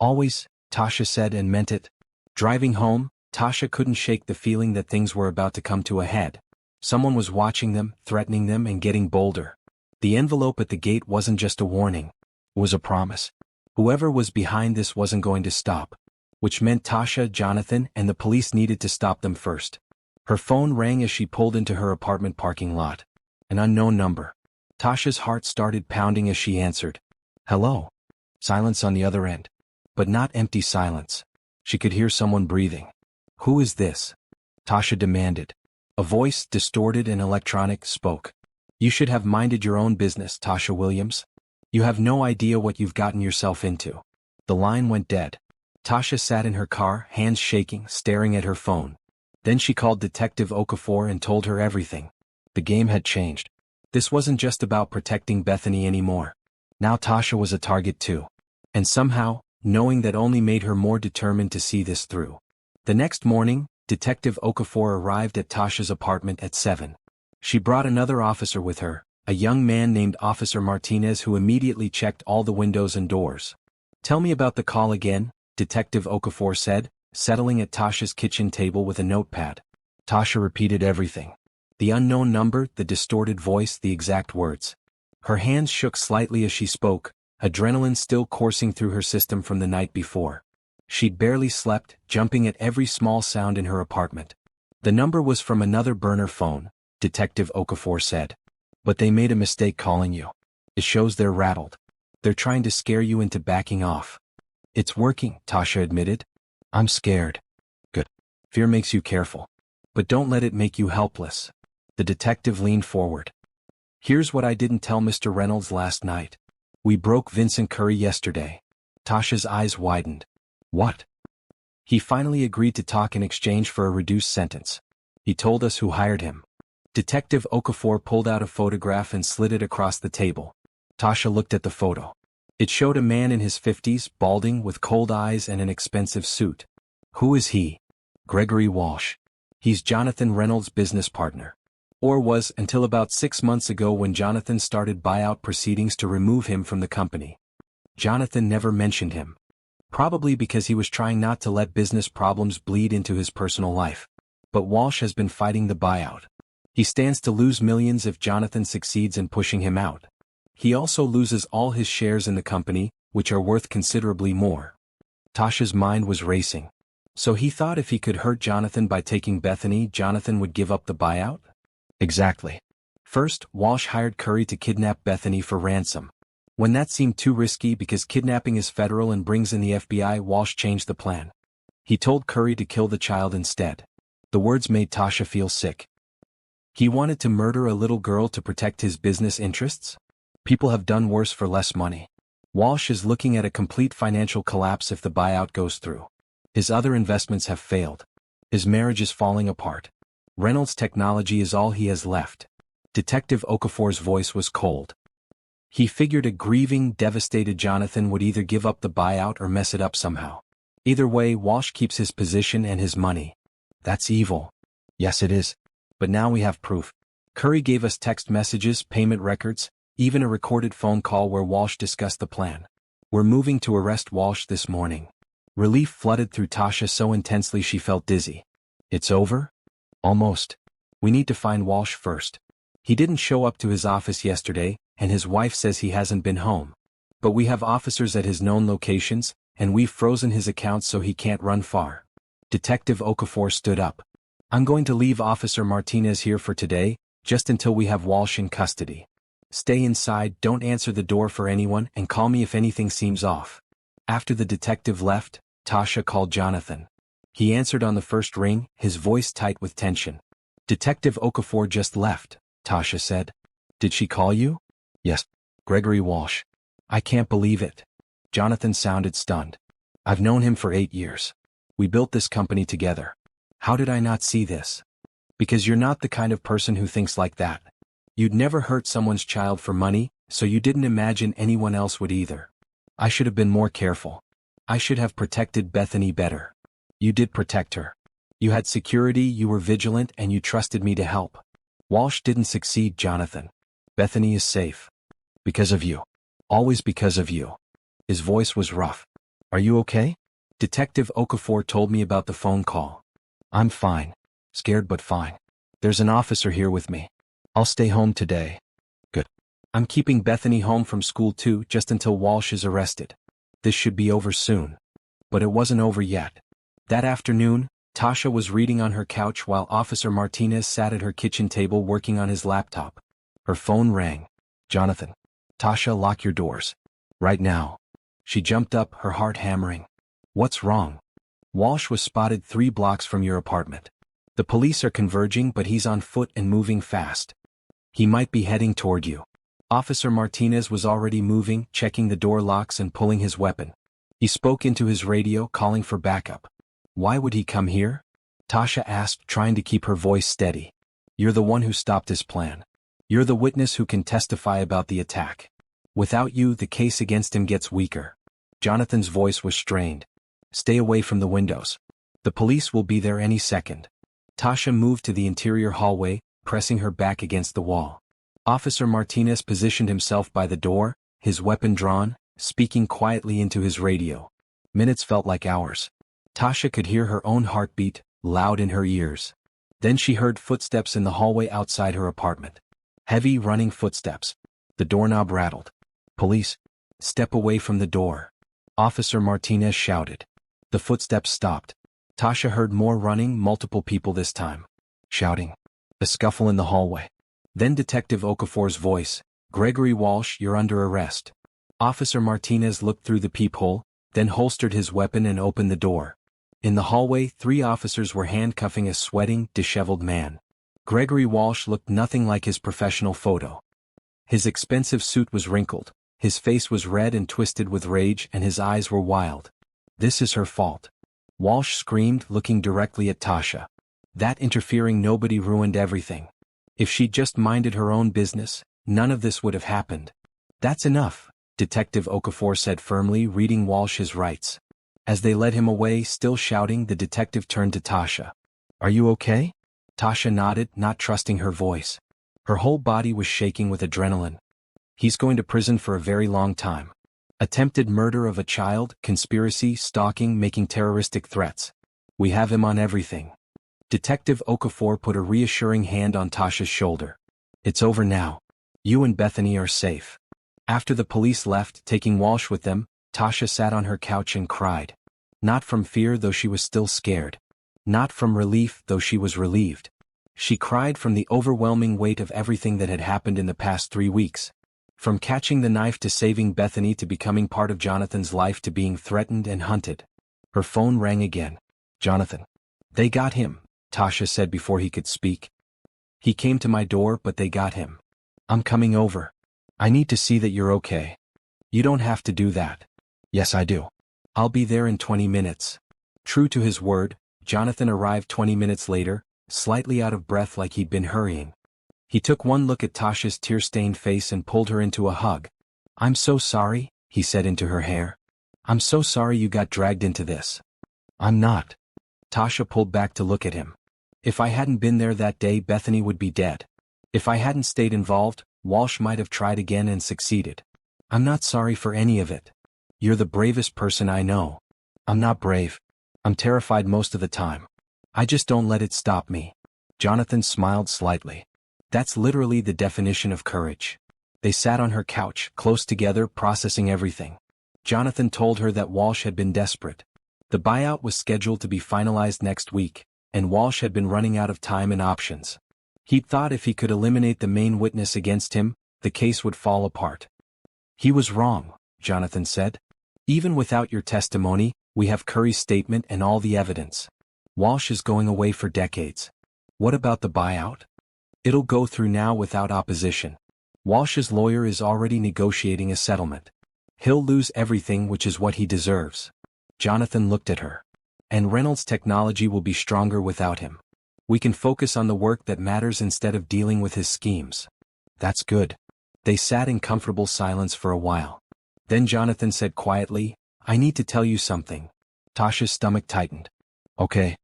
Always, Tasha said and meant it. Driving home, Tasha couldn't shake the feeling that things were about to come to a head. Someone was watching them, threatening them and getting bolder. The envelope at the gate wasn't just a warning. It was a promise. Whoever was behind this wasn't going to stop. Which meant Tasha, Jonathan, and the police needed to stop them first. Her phone rang as she pulled into her apartment parking lot. An unknown number. Tasha's heart started pounding as she answered. Hello. Silence on the other end. But not empty silence. She could hear someone breathing. Who is this? Tasha demanded. A voice, distorted and electronic, spoke. You should have minded your own business, Tasha Williams. You have no idea what you've gotten yourself into. The line went dead. Tasha sat in her car, hands shaking, staring at her phone. Then she called Detective Okafor and told her everything. The game had changed. This wasn't just about protecting Bethany anymore. Now Tasha was a target too. And somehow, knowing that only made her more determined to see this through. The next morning, Detective Okafor arrived at Tasha's apartment at 7. She brought another officer with her, a young man named Officer Martinez who immediately checked all the windows and doors. Tell me about the call again, Detective Okafor said, settling at Tasha's kitchen table with a notepad. Tasha repeated everything. The unknown number, the distorted voice, the exact words. Her hands shook slightly as she spoke, adrenaline still coursing through her system from the night before. She'd barely slept, jumping at every small sound in her apartment. The number was from another burner phone, Detective Okafor said. But they made a mistake calling you. It shows they're rattled. They're trying to scare you into backing off. It's working, Tasha admitted. I'm scared. Good. Fear makes you careful. But don't let it make you helpless. The detective leaned forward. Here's what I didn't tell Mr. Reynolds last night. We broke Vincent Curry yesterday. Tasha's eyes widened. What? He finally agreed to talk in exchange for a reduced sentence. He told us who hired him. Detective Okafor pulled out a photograph and slid it across the table. Tasha looked at the photo. It showed a man in his 50s, balding, with cold eyes and an expensive suit. Who is he? Gregory Walsh. He's Jonathan Reynolds' business partner. Or was until about 6 months ago when Jonathan started buyout proceedings to remove him from the company. Jonathan never mentioned him. Probably because he was trying not to let business problems bleed into his personal life. But Walsh has been fighting the buyout. He stands to lose millions if Jonathan succeeds in pushing him out. He also loses all his shares in the company, which are worth considerably more. Tasha's mind was racing. So he thought if he could hurt Jonathan by taking Bethany, Jonathan would give up the buyout? Exactly. First, Walsh hired Curry to kidnap Bethany for ransom. When that seemed too risky because kidnapping is federal and brings in the FBI, Walsh changed the plan. He told Curry to kill the child instead. The words made Tasha feel sick. He wanted to murder a little girl to protect his business interests? People have done worse for less money. Walsh is looking at a complete financial collapse if the buyout goes through. His other investments have failed. His marriage is falling apart. Reynolds Technology is all he has left. Detective Okafor's voice was cold. He figured a grieving, devastated Jonathan would either give up the buyout or mess it up somehow. Either way, Walsh keeps his position and his money. That's evil. Yes, it is. But now we have proof. Curry gave us text messages, payment records, even a recorded phone call where Walsh discussed the plan. We're moving to arrest Walsh this morning. Relief flooded through Tasha so intensely she felt dizzy. It's over? Almost. We need to find Walsh first. He didn't show up to his office yesterday, and his wife says he hasn't been home. But we have officers at his known locations, and we've frozen his accounts so he can't run far. Detective Okafor stood up. I'm going to leave Officer Martinez here for today, just until we have Walsh in custody. Stay inside, don't answer the door for anyone, and call me if anything seems off. After the detective left, Tasha called Jonathan. He answered on the first ring, his voice tight with tension. Detective Okafor just left, Tasha said. Did she call you? Yes. Gregory Walsh. I can't believe it. Jonathan sounded stunned. I've known him for 8 years. We built this company together. How did I not see this? Because you're not the kind of person who thinks like that. You'd never hurt someone's child for money, so you didn't imagine anyone else would either. I should have been more careful. I should have protected Bethany better. You did protect her. You had security, you were vigilant, and you trusted me to help. Walsh didn't succeed, Jonathan. Bethany is safe. Because of you. Always because of you. His voice was rough. Are you okay? Detective Okafor told me about the phone call. I'm fine. Scared but fine. There's an officer here with me. I'll stay home today. Good. I'm keeping Bethany home from school too, just until Walsh is arrested. This should be over soon. But it wasn't over yet. That afternoon, Tasha was reading on her couch while Officer Martinez sat at her kitchen table working on his laptop. Her phone rang. Jonathan. Tasha, lock your doors. Right now. She jumped up, her heart hammering. What's wrong? Walsh was spotted 3 blocks from your apartment. The police are converging, but he's on foot and moving fast. He might be heading toward you. Officer Martinez was already moving, checking the door locks and pulling his weapon. He spoke into his radio, calling for backup. Why would he come here? Tasha asked, trying to keep her voice steady. You're the one who stopped his plan. You're the witness who can testify about the attack. Without you, the case against him gets weaker. Jonathan's voice was strained. Stay away from the windows. The police will be there any second. Tasha moved to the interior hallway, pressing her back against the wall. Officer Martinez positioned himself by the door, his weapon drawn, speaking quietly into his radio. Minutes felt like hours. Tasha could hear her own heartbeat, loud in her ears. Then she heard footsteps in the hallway outside her apartment. Heavy, running footsteps. The doorknob rattled. Police. Step away from the door. Officer Martinez shouted. The footsteps stopped. Tasha heard more running, multiple people this time. Shouting. A scuffle in the hallway. Then Detective Okafor's voice. Gregory Walsh, you're under arrest. Officer Martinez looked through the peephole, then holstered his weapon and opened the door. In the hallway, 3 officers were handcuffing a sweating, disheveled man. Gregory Walsh looked nothing like his professional photo. His expensive suit was wrinkled, his face was red and twisted with rage, and his eyes were wild. This is her fault. Walsh screamed, looking directly at Tasha. That interfering nobody ruined everything. If she'd just minded her own business, none of this would have happened. That's enough, Detective Okafor said firmly, reading Walsh his rights. As they led him away, still shouting, the detective turned to Tasha. Are you okay? Tasha nodded, not trusting her voice. Her whole body was shaking with adrenaline. He's going to prison for a very long time. Attempted murder of a child, conspiracy, stalking, making terroristic threats. We have him on everything. Detective Okafor put a reassuring hand on Tasha's shoulder. It's over now. You and Bethany are safe. After the police left, taking Walsh with them, Tasha sat on her couch and cried. Not from fear, though she was still scared. Not from relief, though she was relieved. She cried from the overwhelming weight of everything that had happened in the past 3 weeks. From catching the knife to saving Bethany to becoming part of Jonathan's life to being threatened and hunted. Her phone rang again. Jonathan. They got him, Tasha said before he could speak. He came to my door, but they got him. I'm coming over. I need to see that you're okay. You don't have to do that. Yes, I do. I'll be there in 20 minutes. True to his word, Jonathan arrived 20 minutes later, slightly out of breath like he'd been hurrying. He took one look at Tasha's tear-stained face and pulled her into a hug. I'm so sorry, he said into her hair. I'm so sorry you got dragged into this. I'm not. Tasha pulled back to look at him. If I hadn't been there that day, Bethany would be dead. If I hadn't stayed involved, Walsh might have tried again and succeeded. I'm not sorry for any of it. You're the bravest person I know. I'm not brave. I'm terrified most of the time. I just don't let it stop me. Jonathan smiled slightly. That's literally the definition of courage. They sat on her couch, close together, processing everything. Jonathan told her that Walsh had been desperate. The buyout was scheduled to be finalized next week, and Walsh had been running out of time and options. He'd thought if he could eliminate the main witness against him, the case would fall apart. He was wrong, Jonathan said. Even without your testimony, we have Curry's statement and all the evidence. Walsh is going away for decades. What about the buyout? It'll go through now without opposition. Walsh's lawyer is already negotiating a settlement. He'll lose everything, which is what he deserves. Jonathan looked at her. And Reynolds' technology will be stronger without him. We can focus on the work that matters instead of dealing with his schemes. That's good. They sat in comfortable silence for a while. Then Jonathan said quietly, I need to tell you something. Tasha's stomach tightened. Okay.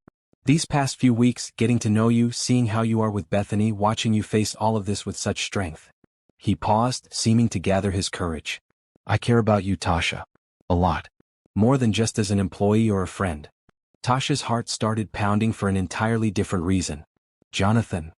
These past few weeks, getting to know you, seeing how you are with Bethany, watching you face all of this with such strength. He paused, seeming to gather his courage. I care about you, Tasha. A lot. More than just as an employee or a friend. Tasha's heart started pounding for an entirely different reason. Jonathan.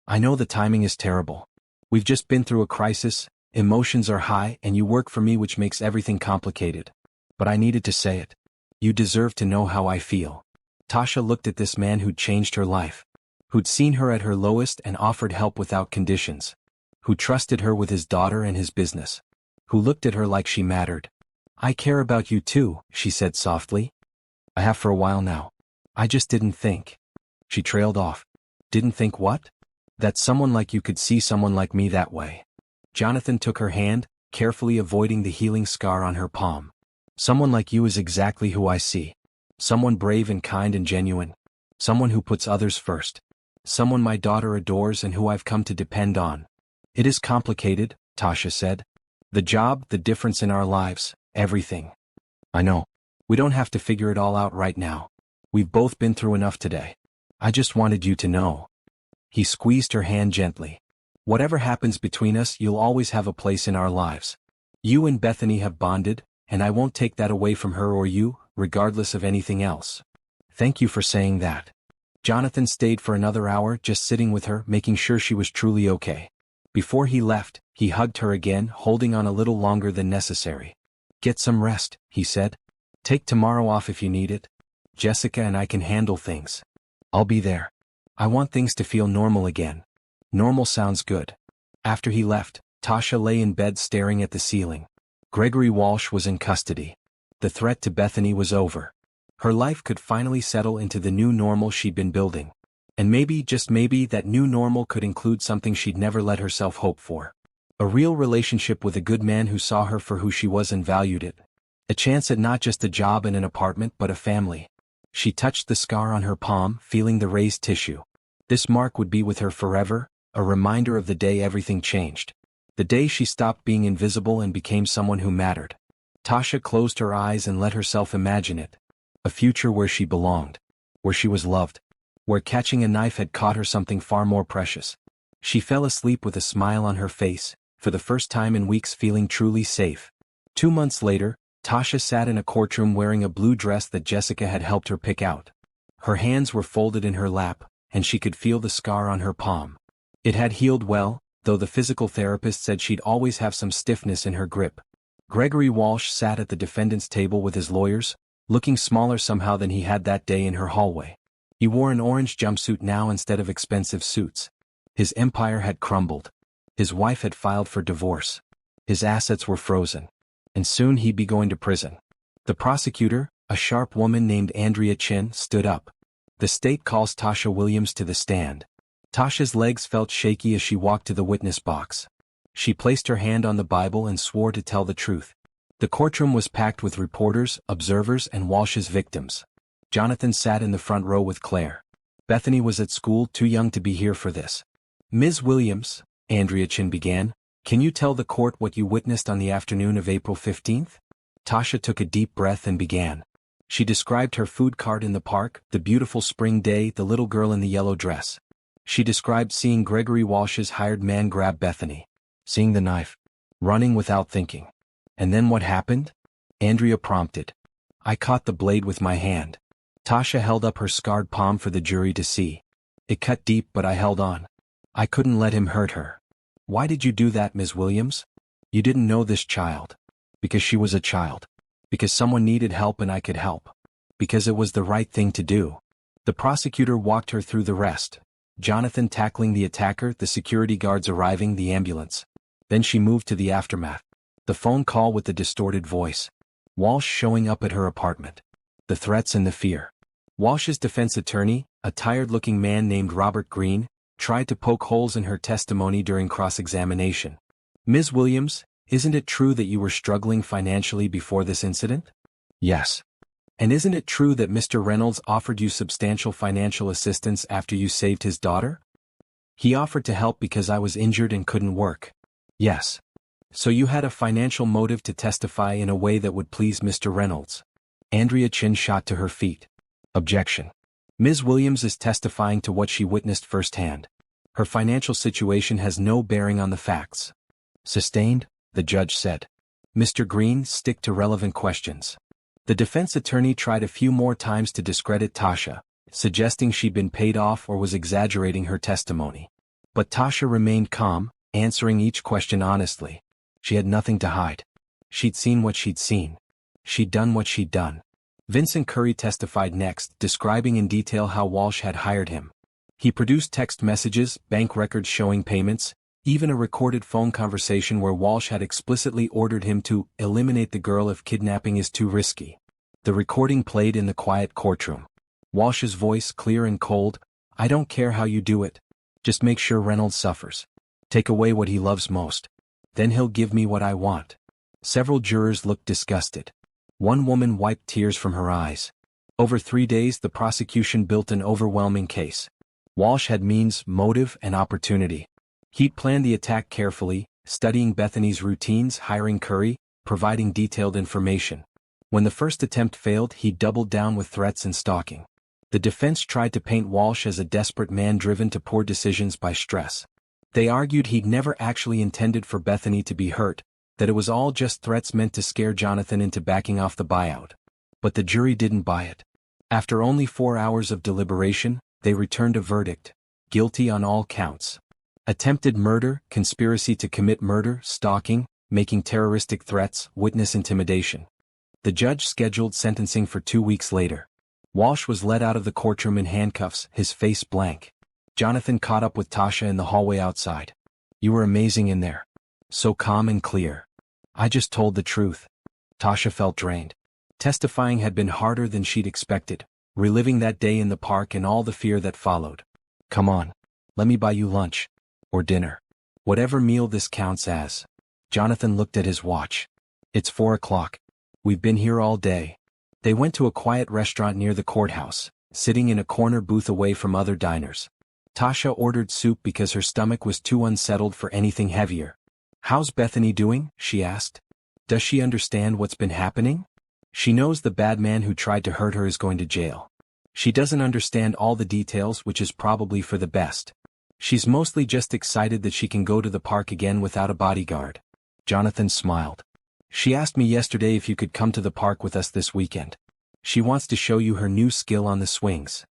I know the timing is terrible. We've just been through a crisis, emotions are high, and you work for me, which makes everything complicated. But I needed to say it. You deserve to know how I feel. Tasha looked at this man who'd changed her life. Who'd seen her at her lowest and offered help without conditions. Who trusted her with his daughter and his business. Who looked at her like she mattered. I care about you too, she said softly. I have for a while now. I just didn't think. She trailed off. Didn't think what? That someone like you could see someone like me that way. Jonathan took her hand, carefully avoiding the healing scar on her palm. Someone like you is exactly who I see. Someone brave and kind and genuine. Someone who puts others first. Someone my daughter adores and who I've come to depend on. It is complicated, Tasha said. The job, the difference in our lives, everything. I know. We don't have to figure it all out right now. We've both been through enough today. I just wanted you to know. He squeezed her hand gently. Whatever happens between us, you'll always have a place in our lives. You and Bethany have bonded, and I won't take that away from her or you, regardless of anything else. Thank you for saying that. Jonathan stayed for another hour, just sitting with her, making sure she was truly okay. Before he left, he hugged her again, holding on a little longer than necessary. Get some rest, he said. Take tomorrow off if you need it. Jessica and I can handle things. I'll be there. I want things to feel normal again. Normal sounds good. After he left, Tasha lay in bed staring at the ceiling. Gregory Walsh was in custody. The threat to Bethany was over. Her life could finally settle into the new normal she'd been building. And maybe, just maybe, that new normal could include something she'd never let herself hope for. A real relationship with a good man who saw her for who she was and valued it. A chance at not just a job and an apartment but a family. She touched the scar on her palm, feeling the raised tissue. This mark would be with her forever, a reminder of the day everything changed. The day she stopped being invisible and became someone who mattered. Tasha closed her eyes and let herself imagine it. A future where she belonged. Where she was loved. Where catching a knife had caught her something far more precious. She fell asleep with a smile on her face, for the first time in weeks feeling truly safe. 2 months later, Tasha sat in a courtroom wearing a blue dress that Jessica had helped her pick out. Her hands were folded in her lap, and she could feel the scar on her palm. It had healed well, though the physical therapist said she'd always have some stiffness in her grip. Gregory Walsh sat at the defendant's table with his lawyers, looking smaller somehow than he had that day in her hallway. He wore an orange jumpsuit now instead of expensive suits. His empire had crumbled. His wife had filed for divorce. His assets were frozen. And soon he'd be going to prison. The prosecutor, a sharp woman named Andrea Chin, stood up. The state calls Tasha Williams to the stand. Tasha's legs felt shaky as she walked to the witness box. She placed her hand on the Bible and swore to tell the truth. The courtroom was packed with reporters, observers, and Walsh's victims. Jonathan sat in the front row with Claire. Bethany was at school, too young to be here for this. Ms. Williams, Andrea Chin began, can you tell the court what you witnessed on the afternoon of April 15th? Tasha took a deep breath and began. She described her food cart in the park, the beautiful spring day, the little girl in the yellow dress. She described seeing Gregory Walsh's hired man grab Bethany. Seeing the knife. Running without thinking. And then what happened? Andrea prompted. I caught the blade with my hand. Tasha held up her scarred palm for the jury to see. It cut deep, but I held on. I couldn't let him hurt her. Why did you do that, Ms. Williams? You didn't know this child. Because she was a child. Because someone needed help and I could help. Because it was the right thing to do. The prosecutor walked her through the rest. Jonathan tackling the attacker, the security guards arriving, the ambulance. Then she moved to the aftermath. The phone call with the distorted voice. Walsh showing up at her apartment. The threats and the fear. Walsh's defense attorney, a tired-looking man named Robert Green, tried to poke holes in her testimony during cross-examination. Ms. Williams, isn't it true that you were struggling financially before this incident? Yes. And isn't it true that Mr. Reynolds offered you substantial financial assistance after you saved his daughter? He offered to help because I was injured and couldn't work. Yes. So you had a financial motive to testify in a way that would please Mr. Reynolds. Andrea Chin shot to her feet. Objection. Ms. Williams is testifying to what she witnessed firsthand. Her financial situation has no bearing on the facts. Sustained, the judge said. Mr. Green, stick to relevant questions. The defense attorney tried a few more times to discredit Tasha, suggesting she'd been paid off or was exaggerating her testimony. But Tasha remained calm, answering each question honestly. She had nothing to hide. She'd seen what she'd seen. She'd done what she'd done. Vincent Curry testified next, describing in detail how Walsh had hired him. He produced text messages, bank records showing payments, even a recorded phone conversation where Walsh had explicitly ordered him to eliminate the girl if kidnapping is too risky. The recording played in the quiet courtroom. Walsh's voice clear and cold, I don't care how you do it. Just make sure Reynolds suffers. Take away what he loves most. Then he'll give me what I want. Several jurors looked disgusted. One woman wiped tears from her eyes. Over 3 days the prosecution built an overwhelming case. Walsh had means, motive, and opportunity. He'd planned the attack carefully, studying Bethany's routines, hiring Curry, providing detailed information. When the first attempt failed, he doubled down with threats and stalking. The defense tried to paint Walsh as a desperate man driven to poor decisions by stress. They argued he'd never actually intended for Bethany to be hurt, that it was all just threats meant to scare Jonathan into backing off the buyout. But the jury didn't buy it. After only 4 hours of deliberation, they returned a verdict. Guilty on all counts. Attempted murder, conspiracy to commit murder, stalking, making terroristic threats, witness intimidation. The judge scheduled sentencing for 2 weeks later. Walsh was led out of the courtroom in handcuffs, his face blank. Jonathan caught up with Tasha in the hallway outside. You were amazing in there. So calm and clear. I just told the truth. Tasha felt drained. Testifying had been harder than she'd expected, reliving that day in the park and all the fear that followed. Come on. Let me buy you lunch. Or dinner. Whatever meal this counts as. Jonathan looked at his watch. It's 4 o'clock. We've been here all day. They went to a quiet restaurant near the courthouse, sitting in a corner booth away from other diners. Tasha ordered soup because her stomach was too unsettled for anything heavier. How's Bethany doing? She asked. Does she understand what's been happening? She knows the bad man who tried to hurt her is going to jail. She doesn't understand all the details, which is probably for the best. She's mostly just excited that she can go to the park again without a bodyguard. Jonathan smiled. She asked me yesterday if you could come to the park with us this weekend. She wants to show you her new skill on the swings.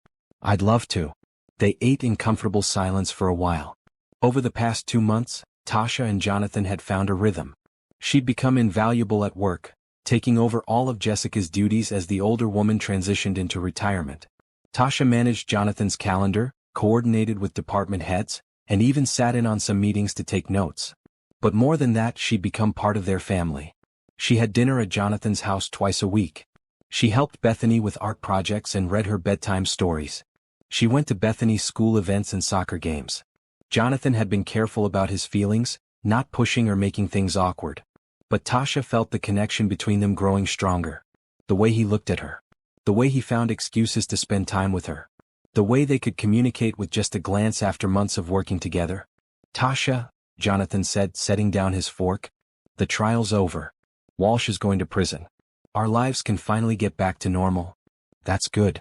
I'd love to. They ate in comfortable silence for a while. Over the past 2 months, Tasha and Jonathan had found a rhythm. She'd become invaluable at work, taking over all of Jessica's duties as the older woman transitioned into retirement. Tasha managed Jonathan's calendar, coordinated with department heads, and even sat in on some meetings to take notes. But more than that, she'd become part of their family. She had dinner at Jonathan's house twice a week. She helped Bethany with art projects and read her bedtime stories. She went to Bethany's school events and soccer games. Jonathan had been careful about his feelings, not pushing or making things awkward. But Tasha felt the connection between them growing stronger. The way he looked at her. The way he found excuses to spend time with her. The way they could communicate with just a glance after months of working together. Tasha, Jonathan said, setting down his fork, the trial's over. Walsh is going to prison. Our lives can finally get back to normal. That's good.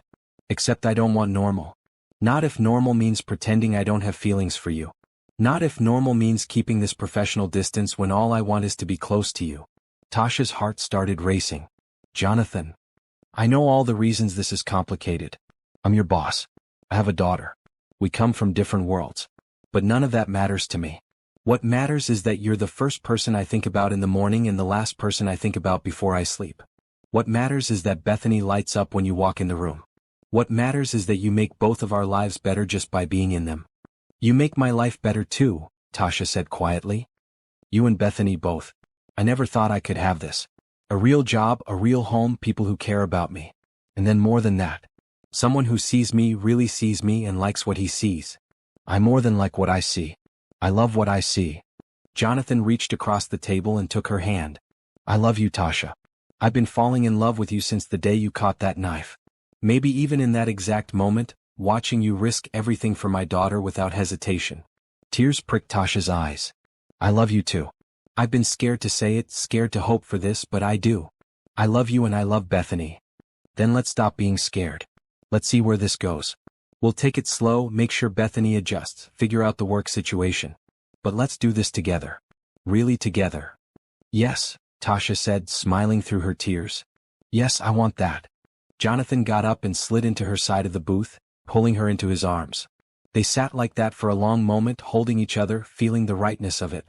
Except I don't want normal. Not if normal means pretending I don't have feelings for you. Not if normal means keeping this professional distance when all I want is to be close to you. Tasha's heart started racing. Jonathan. I know all the reasons this is complicated. I'm your boss. I have a daughter. We come from different worlds. But none of that matters to me. What matters is that you're the first person I think about in the morning and the last person I think about before I sleep. What matters is that Bethany lights up when you walk in the room. What matters is that you make both of our lives better just by being in them. You make my life better too, Tasha said quietly. You and Bethany both. I never thought I could have this. A real job, a real home, people who care about me. And then more than that. Someone who sees me, really sees me and likes what he sees. I more than like what I see. I love what I see. Jonathan reached across the table and took her hand. I love you, Tasha. I've been falling in love with you since the day you caught that knife. Maybe even in that exact moment, watching you risk everything for my daughter without hesitation. Tears pricked Tasha's eyes. I love you too. I've been scared to say it, scared to hope for this, but I do. I love you and I love Bethany. Then let's stop being scared. Let's see where this goes. We'll take it slow, make sure Bethany adjusts, figure out the work situation. But let's do this together. Really together. Yes, Tasha said, smiling through her tears. Yes, I want that. Jonathan got up and slid into her side of the booth, pulling her into his arms. They sat like that for a long moment, holding each other, feeling the rightness of it.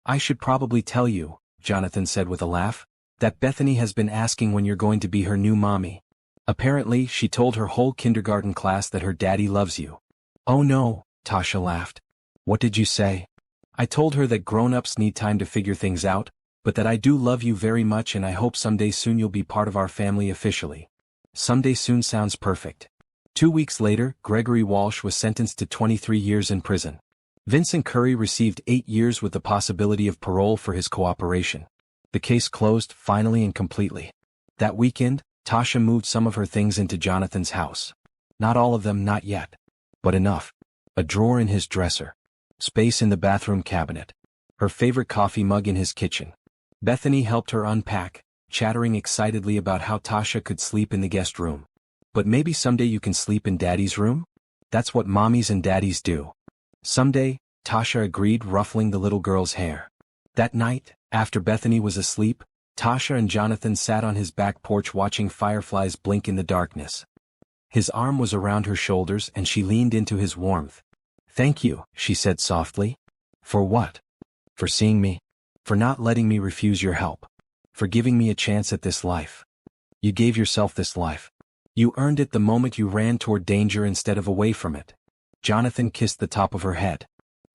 I should probably tell you, Jonathan said with a laugh, that Bethany has been asking when you're going to be her new mommy. Apparently, she told her whole kindergarten class that her daddy loves you. Oh no, Tasha laughed. What did you say? I told her that grown-ups need time to figure things out, but that I do love you very much and I hope someday soon you'll be part of our family officially. Someday soon sounds perfect. 2 weeks later, Gregory Walsh was sentenced to 23 years in prison. Vincent Curry received 8 years with the possibility of parole for his cooperation. The case closed finally and completely. That weekend, Tasha moved some of her things into Jonathan's house. Not all of them, not yet. But enough. A drawer in his dresser. Space in the bathroom cabinet. Her favorite coffee mug in his kitchen. Bethany helped her unpack, chattering excitedly about how Tasha could sleep in the guest room. But maybe someday you can sleep in Daddy's room? That's what mommies and daddies do. Someday, Tasha agreed, ruffling the little girl's hair. That night, after Bethany was asleep, Tasha and Jonathan sat on his back porch watching fireflies blink in the darkness. His arm was around her shoulders and she leaned into his warmth. Thank you, she said softly. For what? For seeing me. For not letting me refuse your help. For giving me a chance at this life. You gave yourself this life. You earned it the moment you ran toward danger instead of away from it. Jonathan kissed the top of her head.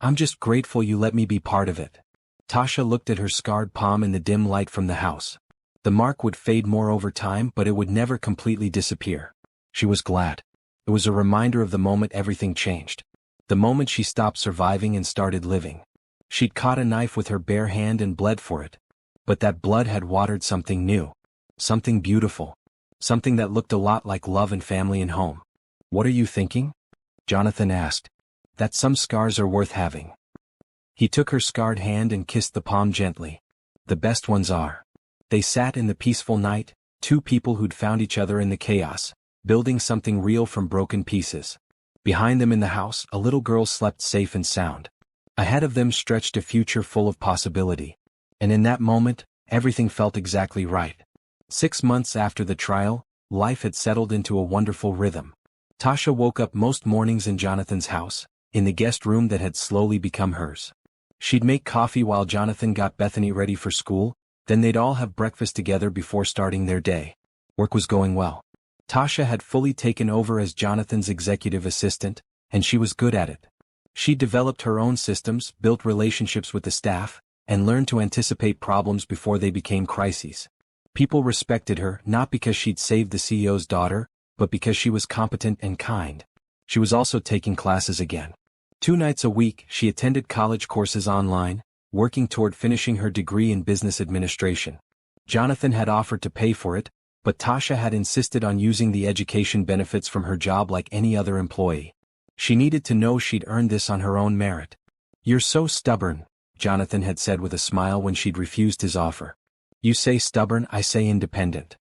I'm just grateful you let me be part of it. Tasha looked at her scarred palm in the dim light from the house. The mark would fade more over time, but it would never completely disappear. She was glad. It was a reminder of the moment everything changed. The moment she stopped surviving and started living. She'd caught a knife with her bare hand and bled for it. But that blood had watered something new. Something beautiful. Something that looked a lot like love and family and home. What are you thinking? Jonathan asked. That some scars are worth having. He took her scarred hand and kissed the palm gently. The best ones are. They sat in the peaceful night, two people who'd found each other in the chaos, building something real from broken pieces. Behind them in the house, a little girl slept safe and sound. Ahead of them stretched a future full of possibility. And in that moment, Everything felt exactly right. 6 months after the trial, life had settled into a wonderful rhythm. Tasha woke up most mornings in Jonathan's house, in the guest room that had slowly become hers. She'd make coffee while Jonathan got Bethany ready for school, then they'd all have breakfast together before starting their day. Work was going well. Tasha had fully taken over as Jonathan's executive assistant, and she was good at it. She developed her own systems, built relationships with the staff, and learned to anticipate problems before they became crises. People respected her not because she'd saved the CEO's daughter, but because she was competent and kind. She was also taking classes again. 2 nights a week, she attended college courses online, working toward finishing her degree in business administration. Jonathan had offered to pay for it, but Tasha had insisted on using the education benefits from her job like any other employee. She needed to know she'd earned this on her own merit. "You're so stubborn," Jonathan had said with a smile when she'd refused his offer. "You say stubborn, I say independent.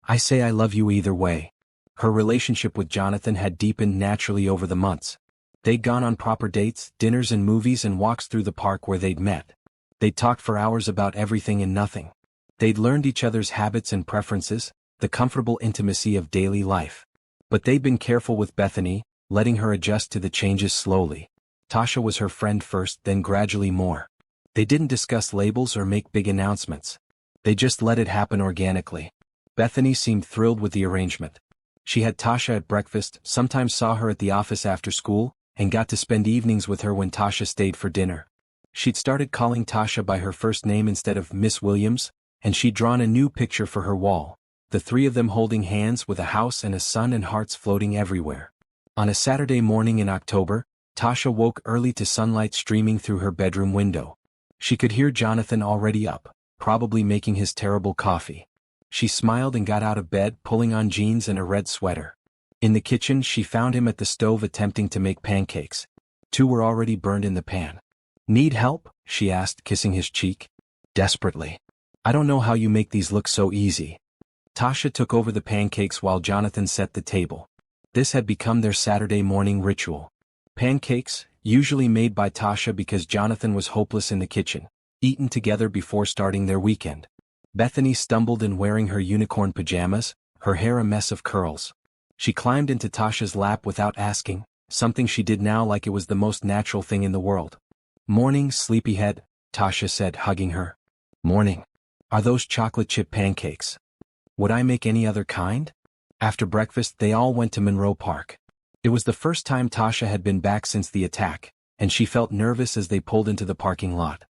I say I love you either way." Her relationship with Jonathan had deepened naturally over the months. They'd gone on proper dates, dinners and movies and walks through the park where they'd met. They'd talked for hours about everything and nothing. They'd learned each other's habits and preferences, the comfortable intimacy of daily life. But they'd been careful with Bethany, letting her adjust to the changes slowly. Tasha was her friend first, then gradually more. They didn't discuss labels or make big announcements. They just let it happen organically. Bethany seemed thrilled with the arrangement. She had Tasha at breakfast, sometimes saw her at the office after school, and got to spend evenings with her when Tasha stayed for dinner. She'd started calling Tasha by her first name instead of Miss Williams, and she'd drawn a new picture for her wall, the 3 of them holding hands with a house and a sun and hearts floating everywhere. On a Saturday morning in October, Tasha woke early to sunlight streaming through her bedroom window. She could hear Jonathan already up, probably making his terrible coffee. She smiled and got out of bed, pulling on jeans and a red sweater. In the kitchen, she found him at the stove attempting to make pancakes. 2 were already burned in the pan. "Need help?" she asked, kissing his cheek. "Desperately. I don't know how you make these look so easy." Tasha took over the pancakes while Jonathan set the table. This had become their Saturday morning ritual. Pancakes, usually made by Tasha because Jonathan was hopeless in the kitchen, eaten together before starting their weekend. Bethany stumbled in wearing her unicorn pajamas, her hair a mess of curls. She climbed into Tasha's lap without asking, something she did now like it was the most natural thing in the world. "Morning, sleepyhead," Tasha said, hugging her. "Morning. Are those chocolate chip pancakes? Would I make any other kind?" After breakfast, they all went to Monroe Park. It was the first time Tasha had been back since the attack, and she felt nervous as they pulled into the parking lot.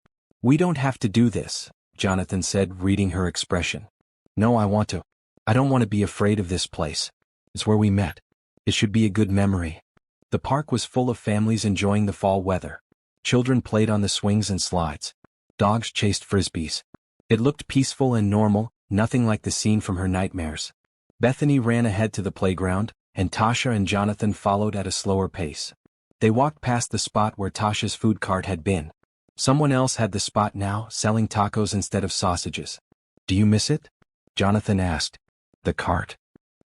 "We don't have to do this," Jonathan said, reading her expression. "No, I want to. I don't want to be afraid of this place. It's where we met. It should be a good memory." The park was full of families enjoying the fall weather. Children played on the swings and slides. Dogs chased frisbees. It looked peaceful and normal, nothing like the scene from her nightmares. Bethany ran ahead to the playground, and Tasha and Jonathan followed at a slower pace. They walked past the spot where Tasha's food cart had been. Someone else had the spot now, selling tacos instead of sausages. "Do you miss it?" Jonathan asked. "The cart?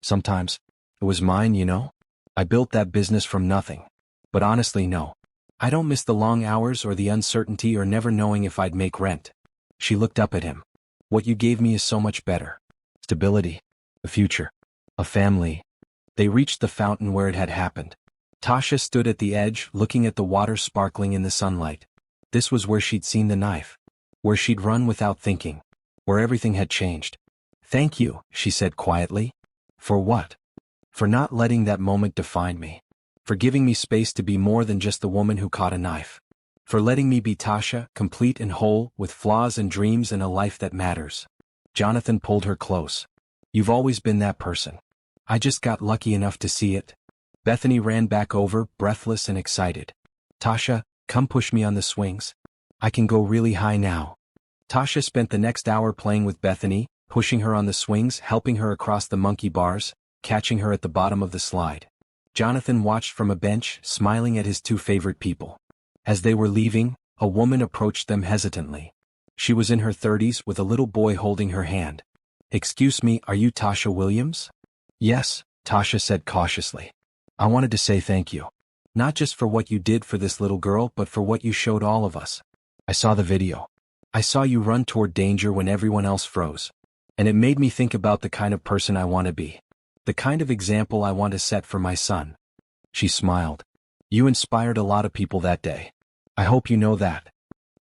Sometimes. It was mine, you know. I built that business from nothing. But honestly, no. I don't miss the long hours or the uncertainty or never knowing if I'd make rent." She looked up at him. "What you gave me is so much better. Stability. A future. A family." They reached the fountain where it had happened. Tasha stood at the edge, looking at the water sparkling in the sunlight. This was where she'd seen the knife. Where she'd run without thinking. Where everything had changed. "Thank you," she said quietly. "For what?" "For not letting that moment define me. For giving me space to be more than just the woman who caught a knife. For letting me be Tasha, complete and whole, with flaws and dreams and a life that matters." Jonathan pulled her close. "You've always been that person. I just got lucky enough to see it." Bethany ran back over, breathless and excited. "Tasha, come push me on the swings. I can go really high now." Tasha spent the next hour playing with Bethany, pushing her on the swings, helping her across the monkey bars, catching her at the bottom of the slide. Jonathan watched from a bench, smiling at his 2 favorite people. As they were leaving, a woman approached them hesitantly. She was in her 30s with a little boy holding her hand. "Excuse me, are you Tasha Williams?" "Yes," Tasha said cautiously. "I wanted to say thank you. Not just for what you did for this little girl but for what you showed all of us. I saw the video. I saw you run toward danger when everyone else froze. And it made me think about the kind of person I want to be. The kind of example I want to set for my son. She smiled. You inspired a lot of people that day. I hope you know that.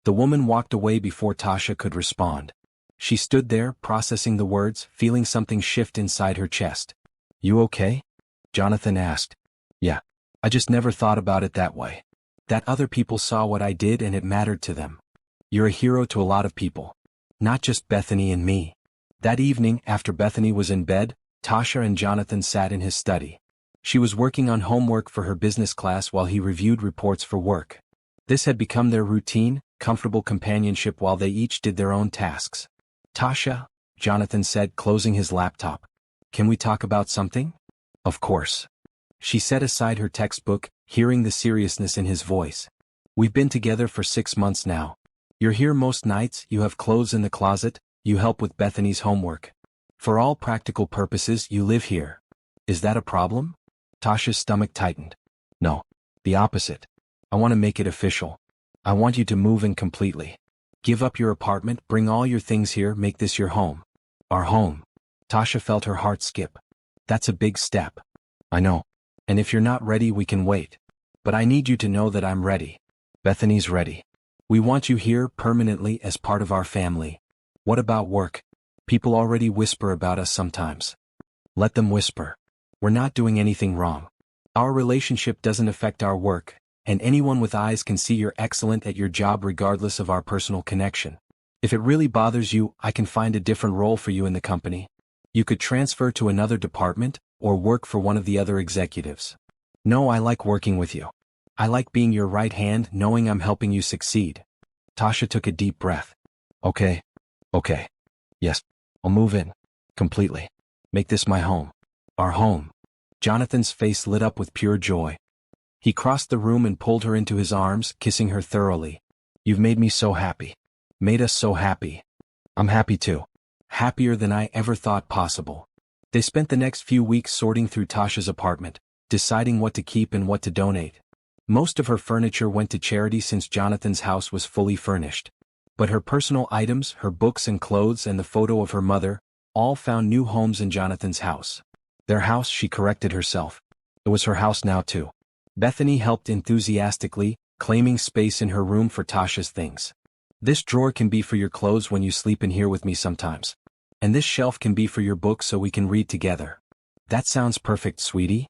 The woman walked away before Tasha could respond. She stood there, processing the words, feeling something shift inside her chest. You okay? Jonathan asked. Yeah. I just never thought about it that way. That other people saw what I did and it mattered to them. You're a hero to a lot of people. Not just Bethany and me. That evening, after Bethany was in bed, Tasha and Jonathan sat in his study. She was working on homework for her business class while he reviewed reports for work. This had become their routine, comfortable companionship while they each did their own tasks. Tasha, Jonathan said, closing his laptop. Can we talk about something? Of course. She set aside her textbook, hearing the seriousness in his voice. We've been together for 6 months now. You're here most nights, you have clothes in the closet, you help with Bethany's homework. For all practical purposes, you live here. Is that a problem? Tasha's stomach tightened. No. The opposite. I want to make it official. I want you to move in completely. Give up your apartment, bring all your things here, make this your home. Our home. Tasha felt her heart skip. That's a big step. I know. And if you're not ready, we can wait. But I need you to know that I'm ready. Bethany's ready. We want you here permanently as part of our family. What about work? People already whisper about us sometimes. Let them whisper. We're not doing anything wrong. Our relationship doesn't affect our work, and anyone with eyes can see you're excellent at your job regardless of our personal connection. If it really bothers you, I can find a different role for you in the company. You could transfer to another department, or work for one of the other executives. No, I like working with you. I like being your right hand, knowing I'm helping you succeed. Tasha took a deep breath. Okay. Yes, I'll move in. Completely. Make this my home. Our home. Jonathan's face lit up with pure joy. He crossed the room and pulled her into his arms, kissing her thoroughly. You've made me so happy. Made us so happy. I'm happy too. Happier than I ever thought possible. They spent the next few weeks sorting through Tasha's apartment, deciding what to keep and what to donate. Most of her furniture went to charity since Jonathan's house was fully furnished. But her personal items, her books and clothes and the photo of her mother, all found new homes in Jonathan's house. Their house, she corrected herself. It was her house now too. Bethany helped enthusiastically, claiming space in her room for Tasha's things. This drawer can be for your clothes when you sleep in here with me sometimes. And this shelf can be for your books so we can read together. That sounds perfect, sweetie.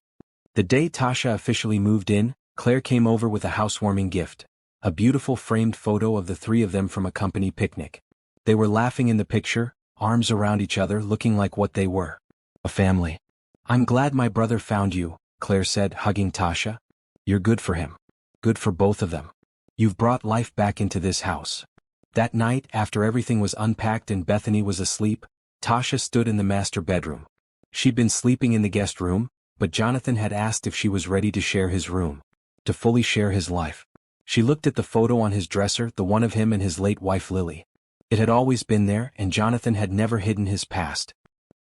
The day Tasha officially moved in, Claire came over with a housewarming gift. A beautiful framed photo of the three of them from a company picnic. They were laughing in the picture, arms around each other, looking like what they were. A family. I'm glad my brother found you, Claire said, hugging Tasha. You're good for him. Good for both of them. You've brought life back into this house. That night, after everything was unpacked and Bethany was asleep, Tasha stood in the master bedroom. She'd been sleeping in the guest room, but Jonathan had asked if she was ready to share his room. To fully share his life. She looked at the photo on his dresser, the one of him and his late wife Lily. It had always been there, and Jonathan had never hidden his past.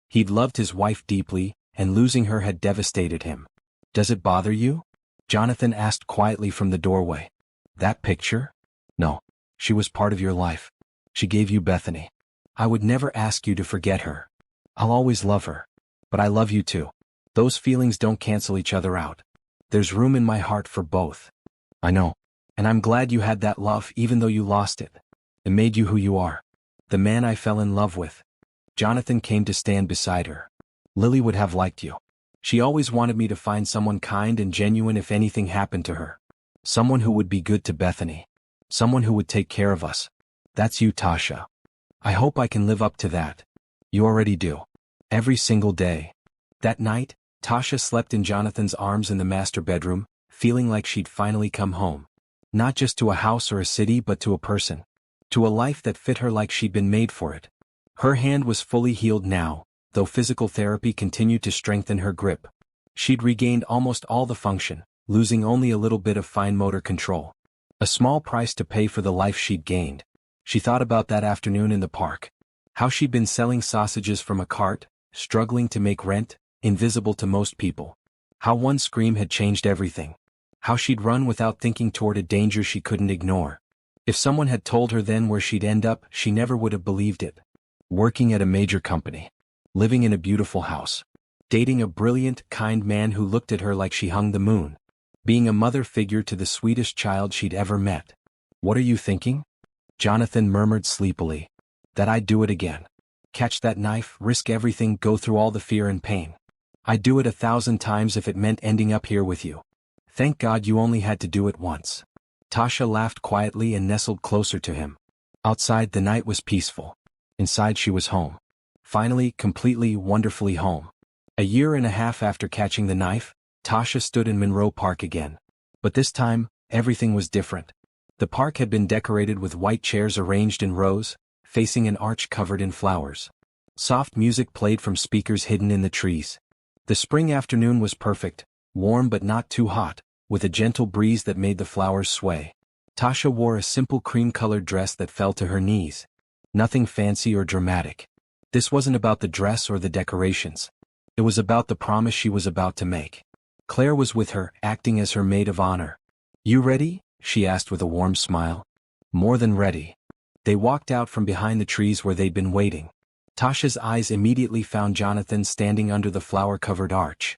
He'd loved his wife deeply, and losing her had devastated him. Does it bother you? Jonathan asked quietly from the doorway. That picture? No. She was part of your life. She gave you Bethany. I would never ask you to forget her. I'll always love her. But I love you too. Those feelings don't cancel each other out. There's room in my heart for both. I know. And I'm glad you had that love even though you lost it. It made you who you are. The man I fell in love with. Jonathan came to stand beside her. Lily would have liked you. She always wanted me to find someone kind and genuine if anything happened to her. Someone who would be good to Bethany. Someone who would take care of us. That's you, Tasha. I hope I can live up to that. You already do. Every single day. That night, Tasha slept in Jonathan's arms in the master bedroom, feeling like she'd finally come home. Not just to a house or a city but to a person. To a life that fit her like she'd been made for it. Her hand was fully healed now, though physical therapy continued to strengthen her grip. She'd regained almost all the function, losing only a little bit of fine motor control. A small price to pay for the life she'd gained. She thought about that afternoon in the park. How she'd been selling sausages from a cart, struggling to make rent, invisible to most people. How one scream had changed everything. How she'd run without thinking toward a danger she couldn't ignore. If someone had told her then where she'd end up, she never would have believed it. Working at a major company. Living in a beautiful house. Dating a brilliant, kind man who looked at her like she hung the moon. Being a mother figure to the sweetest child she'd ever met. What are you thinking? Jonathan murmured sleepily. That I'd do it again. Catch that knife, risk everything, go through all the fear and pain. I'd do it 1,000 times if it meant ending up here with you. Thank God you only had to do it once. Tasha laughed quietly and nestled closer to him. Outside the night was peaceful. Inside she was home. Finally, completely, wonderfully home. A year and a half after catching the knife, Tasha stood in Monroe Park again. But this time, everything was different. The park had been decorated with white chairs arranged in rows, facing an arch covered in flowers. Soft music played from speakers hidden in the trees. The spring afternoon was perfect, warm but not too hot, with a gentle breeze that made the flowers sway. Tasha wore a simple cream-colored dress that fell to her knees. Nothing fancy or dramatic. This wasn't about the dress or the decorations. It was about the promise she was about to make. Claire was with her, acting as her maid of honor. You ready? She asked with a warm smile. More than ready. They walked out from behind the trees where they'd been waiting. Tasha's eyes immediately found Jonathan standing under the flower-covered arch.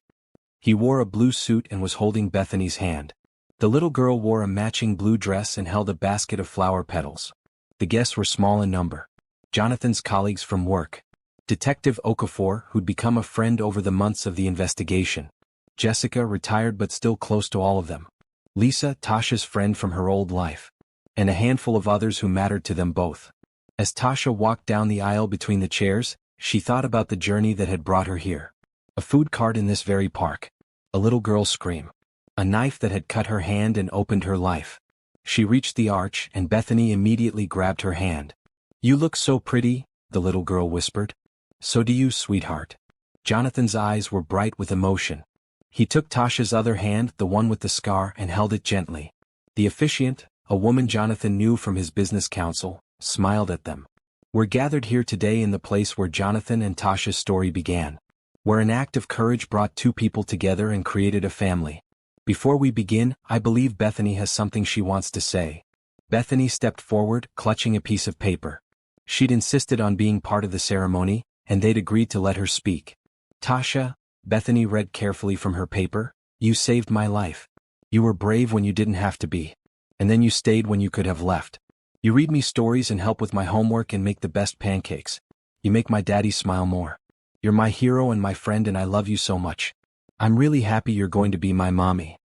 He wore a blue suit and was holding Bethany's hand. The little girl wore a matching blue dress and held a basket of flower petals. The guests were small in number. Jonathan's colleagues from work. Detective Okafor, who'd become a friend over the months of the investigation. Jessica, retired but still close to all of them. Lisa, Tasha's friend from her old life. And a handful of others who mattered to them both. As Tasha walked down the aisle between the chairs, she thought about the journey that had brought her here. A food cart in this very park. A little girl's scream. A knife that had cut her hand and opened her life. She reached the arch and Bethany immediately grabbed her hand. You look so pretty, the little girl whispered. So do you, sweetheart. Jonathan's eyes were bright with emotion. He took Tasha's other hand, the one with the scar, and held it gently. The officiant, a woman Jonathan knew from his business council, smiled at them. We're gathered here today in the place where Jonathan and Tasha's story began. Where an act of courage brought two people together and created a family. Before we begin, I believe Bethany has something she wants to say. Bethany stepped forward, clutching a piece of paper. She'd insisted on being part of the ceremony, and they'd agreed to let her speak. Tasha, Bethany read carefully from her paper, you saved my life. You were brave when you didn't have to be. And then you stayed when you could have left. You read me stories and help with my homework and make the best pancakes. You make my daddy smile more. You're my hero and my friend and I love you so much. I'm really happy you're going to be my mommy.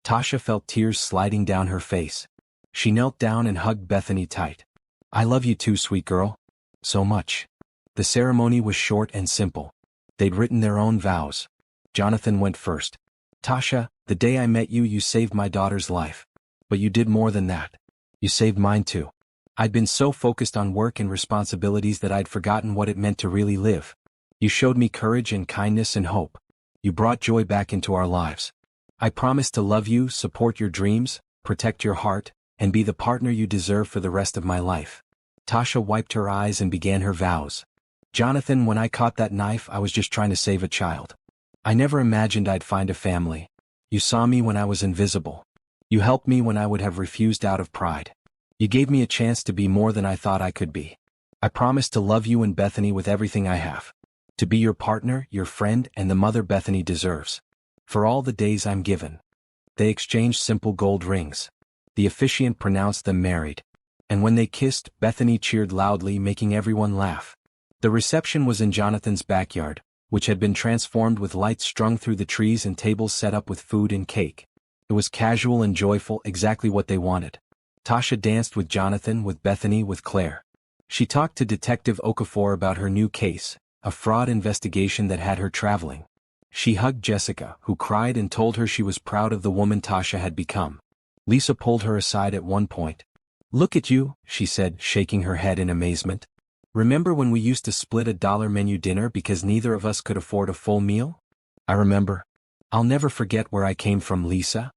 Tasha felt tears sliding down her face. She knelt down and hugged Bethany tight. I love you too, sweet girl. So much. The ceremony was short and simple. They'd written their own vows. Jonathan went first. Tasha, the day I met you, you saved my daughter's life. But you did more than that. You saved mine too. I'd been so focused on work and responsibilities that I'd forgotten what it meant to really live. You showed me courage and kindness and hope. You brought joy back into our lives. I promise to love you, support your dreams, protect your heart, and be the partner you deserve for the rest of my life. Tasha wiped her eyes and began her vows. Jonathan, when I caught that knife, I was just trying to save a child. I never imagined I'd find a family. You saw me when I was invisible. You helped me when I would have refused out of pride. You gave me a chance to be more than I thought I could be. I promise to love you and Bethany with everything I have. To be your partner, your friend, and the mother Bethany deserves. For all the days I'm given. They exchanged simple gold rings. The officiant pronounced them married. And when they kissed, Bethany cheered loudly, making everyone laugh. The reception was in Jonathan's backyard, which had been transformed with lights strung through the trees and tables set up with food and cake. It was casual and joyful, exactly what they wanted. Tasha danced with Jonathan, with Bethany, with Claire. She talked to Detective Okafor about her new case, a fraud investigation that had her traveling. She hugged Jessica, who cried and told her she was proud of the woman Tasha had become. Lisa pulled her aside at one point. Look at you, she said, shaking her head in amazement. Remember when we used to split $1 menu dinner because neither of us could afford a full meal? I remember. I'll never forget where I came from, Lisa.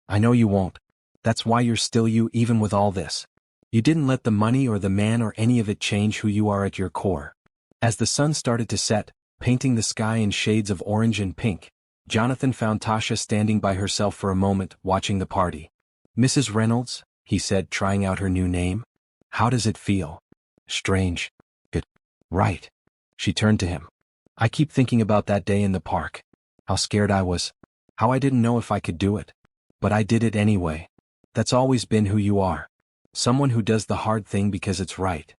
I know you won't. That's why you're still you even with all this. You didn't let the money or the man or any of it change who you are at your core. As the sun started to set, painting the sky in shades of orange and pink, Jonathan found Tasha standing by herself for a moment, watching the party. Mrs. Reynolds, he said, trying out her new name. How does it feel? Strange. Good. Right. She turned to him. I keep thinking about that day in the park. How scared I was. How I didn't know if I could do it. But I did it anyway. That's always been who you are. Someone who does the hard thing because it's right.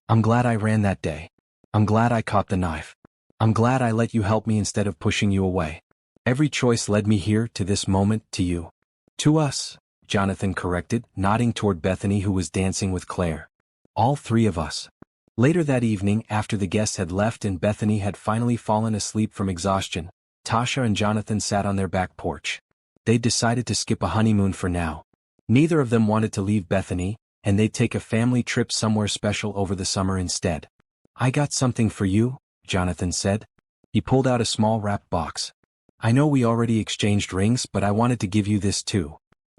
I'm glad I ran that day. I'm glad I caught the knife. I'm glad I let you help me instead of pushing you away. Every choice led me here, to this moment, to you. To us, Jonathan corrected, nodding toward Bethany, who was dancing with Claire. All three of us. Later that evening, after the guests had left and Bethany had finally fallen asleep from exhaustion, Tasha and Jonathan sat on their back porch. They'd decided to skip a honeymoon for now. Neither of them wanted to leave Bethany, and they'd take a family trip somewhere special over the summer instead. I got something for you, Jonathan said. He pulled out a small wrapped box. I know we already exchanged rings, but I wanted to give you this too.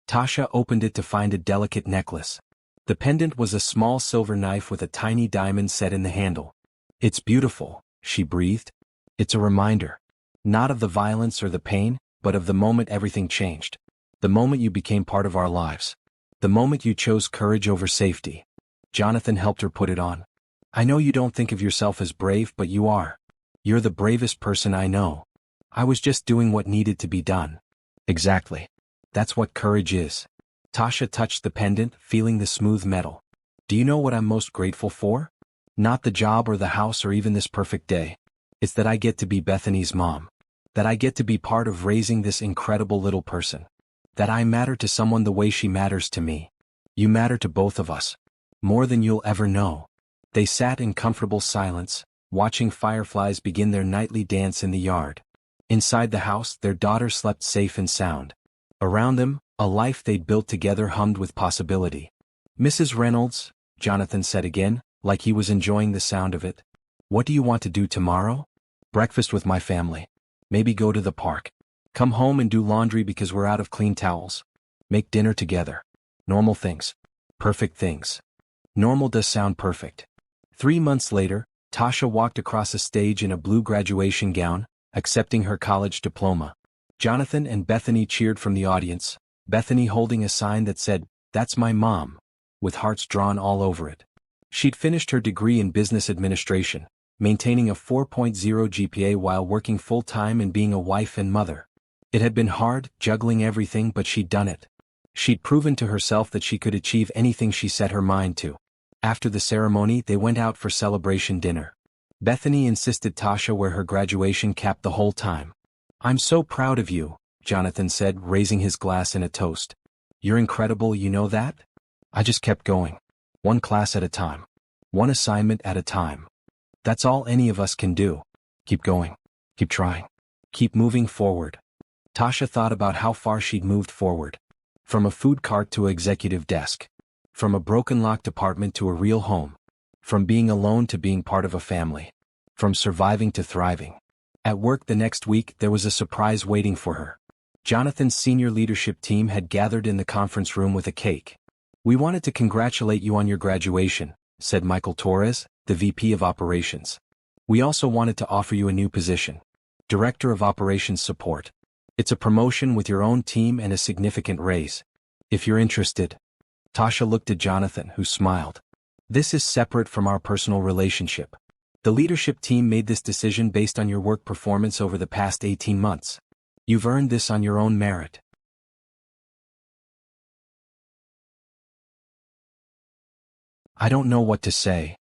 Tasha opened it to find a delicate necklace. The pendant was a small silver knife with a tiny diamond set in the handle. It's beautiful, she breathed. It's a reminder. Not of the violence or the pain, but of the moment everything changed. The moment you became part of our lives. The moment you chose courage over safety. Jonathan helped her put it on. I know you don't think of yourself as brave, but you are. You're the bravest person I know. I was just doing what needed to be done. Exactly. That's what courage is. Tasha touched the pendant, feeling the smooth metal. Do you know what I'm most grateful for? Not the job or the house or even this perfect day. It's that I get to be Bethany's mom. That I get to be part of raising this incredible little person. That I matter to someone the way she matters to me. You matter to both of us. More than you'll ever know. They sat in comfortable silence, watching fireflies begin their nightly dance in the yard. Inside the house, their daughter slept safe and sound. Around them, a life they'd built together hummed with possibility. Mrs. Reynolds, Jonathan said again, like he was enjoying the sound of it. What do you want to do tomorrow? Breakfast with my family. Maybe go to the park. Come home and do laundry because we're out of clean towels. Make dinner together. Normal things. Perfect things. Normal does sound perfect. 3 months later, Tasha walked across a stage in a blue graduation gown, accepting her college diploma. Jonathan and Bethany cheered from the audience, Bethany holding a sign that said, "That's my mom," with hearts drawn all over it. She'd finished her degree in business administration, maintaining a 4.0 GPA while working full-time and being a wife and mother. It had been hard, juggling everything, but she'd done it. She'd proven to herself that she could achieve anything she set her mind to. After the ceremony, they went out for celebration dinner. Bethany insisted Tasha wear her graduation cap the whole time. "I'm so proud of you," Jonathan said, raising his glass in a toast. "You're incredible, you know that?" I just kept going. One class at a time. One assignment at a time. That's all any of us can do. Keep going. Keep trying. Keep moving forward. Tasha thought about how far she'd moved forward. From a food cart to an executive desk. From a broken locked apartment to a real home. From being alone to being part of a family. From surviving to thriving. At work the next week, there was a surprise waiting for her. Jonathan's senior leadership team had gathered in the conference room with a cake. "We wanted to congratulate you on your graduation," said Michael Torres, the VP of Operations. "We also wanted to offer you a new position. Director of Operations Support. It's a promotion with your own team and a significant raise. If you're interested." Tasha looked at Jonathan, who smiled. "This is separate from our personal relationship. The leadership team made this decision based on your work performance over the past 18 months. You've earned this on your own merit." "I don't know what to say."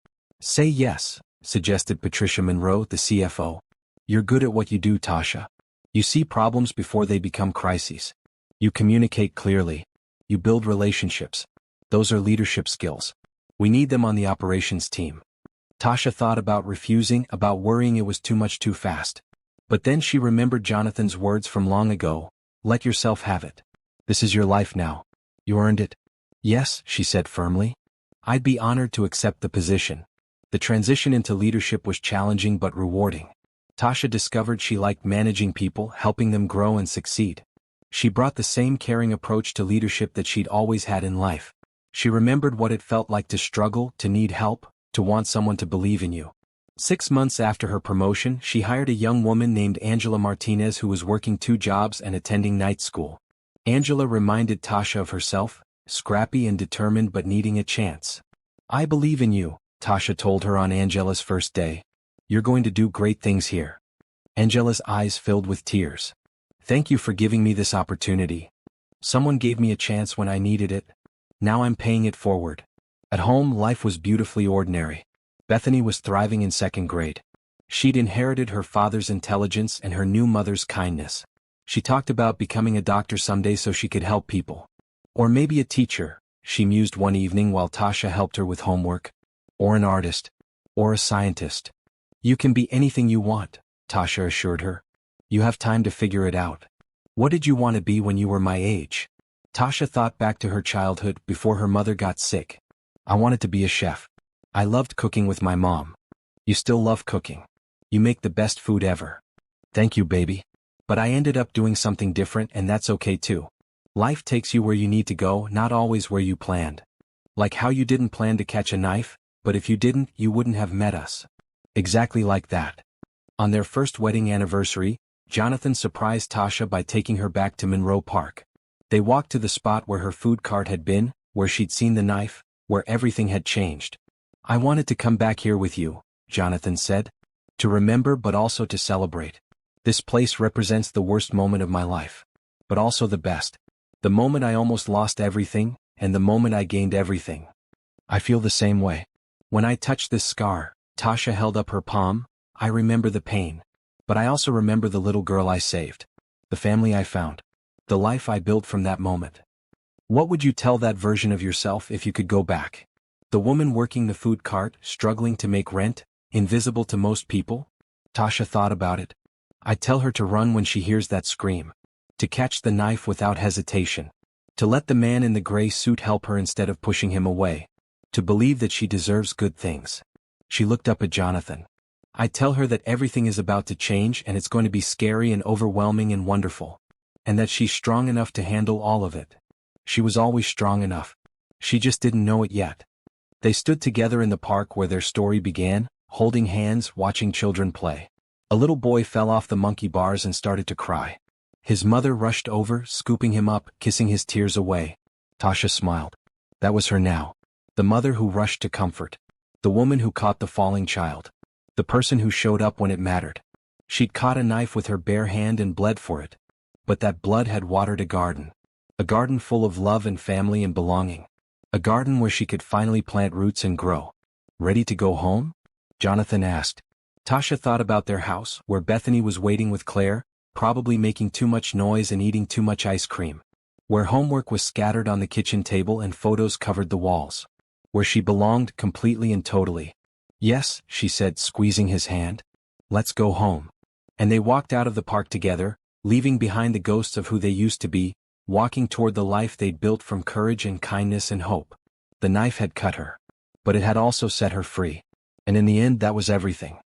"Say yes," suggested Patricia Monroe, the CFO. "You're good at what you do, Tasha. You see problems before they become crises. You communicate clearly. You build relationships. Those are leadership skills. We need them on the operations team." Tasha thought about refusing, about worrying it was too much too fast. But then she remembered Jonathan's words from long ago, "Let yourself have it. This is your life now. You earned it." "Yes," she said firmly. "I'd be honored to accept the position." The transition into leadership was challenging but rewarding. Tasha discovered she liked managing people, helping them grow and succeed. She brought the same caring approach to leadership that she'd always had in life. She remembered what it felt like to struggle, to need help, to want someone to believe in you. 6 months after her promotion, she hired a young woman named Angela Martinez who was working 2 jobs and attending night school. Angela reminded Tasha of herself, scrappy and determined but needing a chance. "I believe in you," Tasha told her on Angela's first day. "You're going to do great things here." Angela's eyes filled with tears. "Thank you for giving me this opportunity. Someone gave me a chance when I needed it. Now I'm paying it forward." At home, life was beautifully ordinary. Bethany was thriving in second grade. She'd inherited her father's intelligence and her new mother's kindness. She talked about becoming a doctor someday so she could help people. Or maybe a teacher, she mused one evening while Tasha helped her with homework. Or an artist. Or a scientist. "You can be anything you want," Tasha assured her. "You have time to figure it out." "What did you want to be when you were my age?" Tasha thought back to her childhood before her mother got sick. "I wanted to be a chef. I loved cooking with my mom." "You still love cooking. You make the best food ever." "Thank you, baby. But I ended up doing something different, and that's okay too. Life takes you where you need to go, not always where you planned. Like how you didn't plan to catch a knife, but if you didn't, you wouldn't have met us." Exactly like that. On their first wedding anniversary, Jonathan surprised Tasha by taking her back to Monroe Park. They walked to the spot where her food cart had been, where she'd seen the knife, where everything had changed. "I wanted to come back here with you," Jonathan said. "To remember but also to celebrate. This place represents the worst moment of my life. But also the best. The moment I almost lost everything, and the moment I gained everything. I feel the same way. When I touch this scar," Tasha held up her palm, "I remember the pain. But I also remember the little girl I saved. The family I found. The life I built from that moment." What would you tell that version of yourself if you could go back? The woman working the food cart, struggling to make rent, invisible to most people? Tasha thought about it. "I'd tell her to run when she hears that scream. To catch the knife without hesitation. To let the man in the gray suit help her instead of pushing him away. To believe that she deserves good things." She looked up at Jonathan. "I'd tell her that everything is about to change and it's going to be scary and overwhelming and wonderful. And that she's strong enough to handle all of it. She was always strong enough. She just didn't know it yet." They stood together in the park where their story began, holding hands, watching children play. A little boy fell off the monkey bars and started to cry. His mother rushed over, scooping him up, kissing his tears away. Tasha smiled. That was her now. The mother who rushed to comfort. The woman who caught the falling child. The person who showed up when it mattered. She'd caught a knife with her bare hand and bled for it. But that blood had watered a garden. A garden full of love and family and belonging. A garden where she could finally plant roots and grow. "Ready to go home?" Jonathan asked. Tasha thought about their house, where Bethany was waiting with Claire, probably making too much noise and eating too much ice cream. Where homework was scattered on the kitchen table and photos covered the walls. Where she belonged completely and totally. "Yes," she said, squeezing his hand. "Let's go home." And they walked out of the park together, leaving behind the ghosts of who they used to be, walking toward the life they'd built from courage and kindness and hope. The knife had cut her. But it had also set her free. And in the end, that was everything.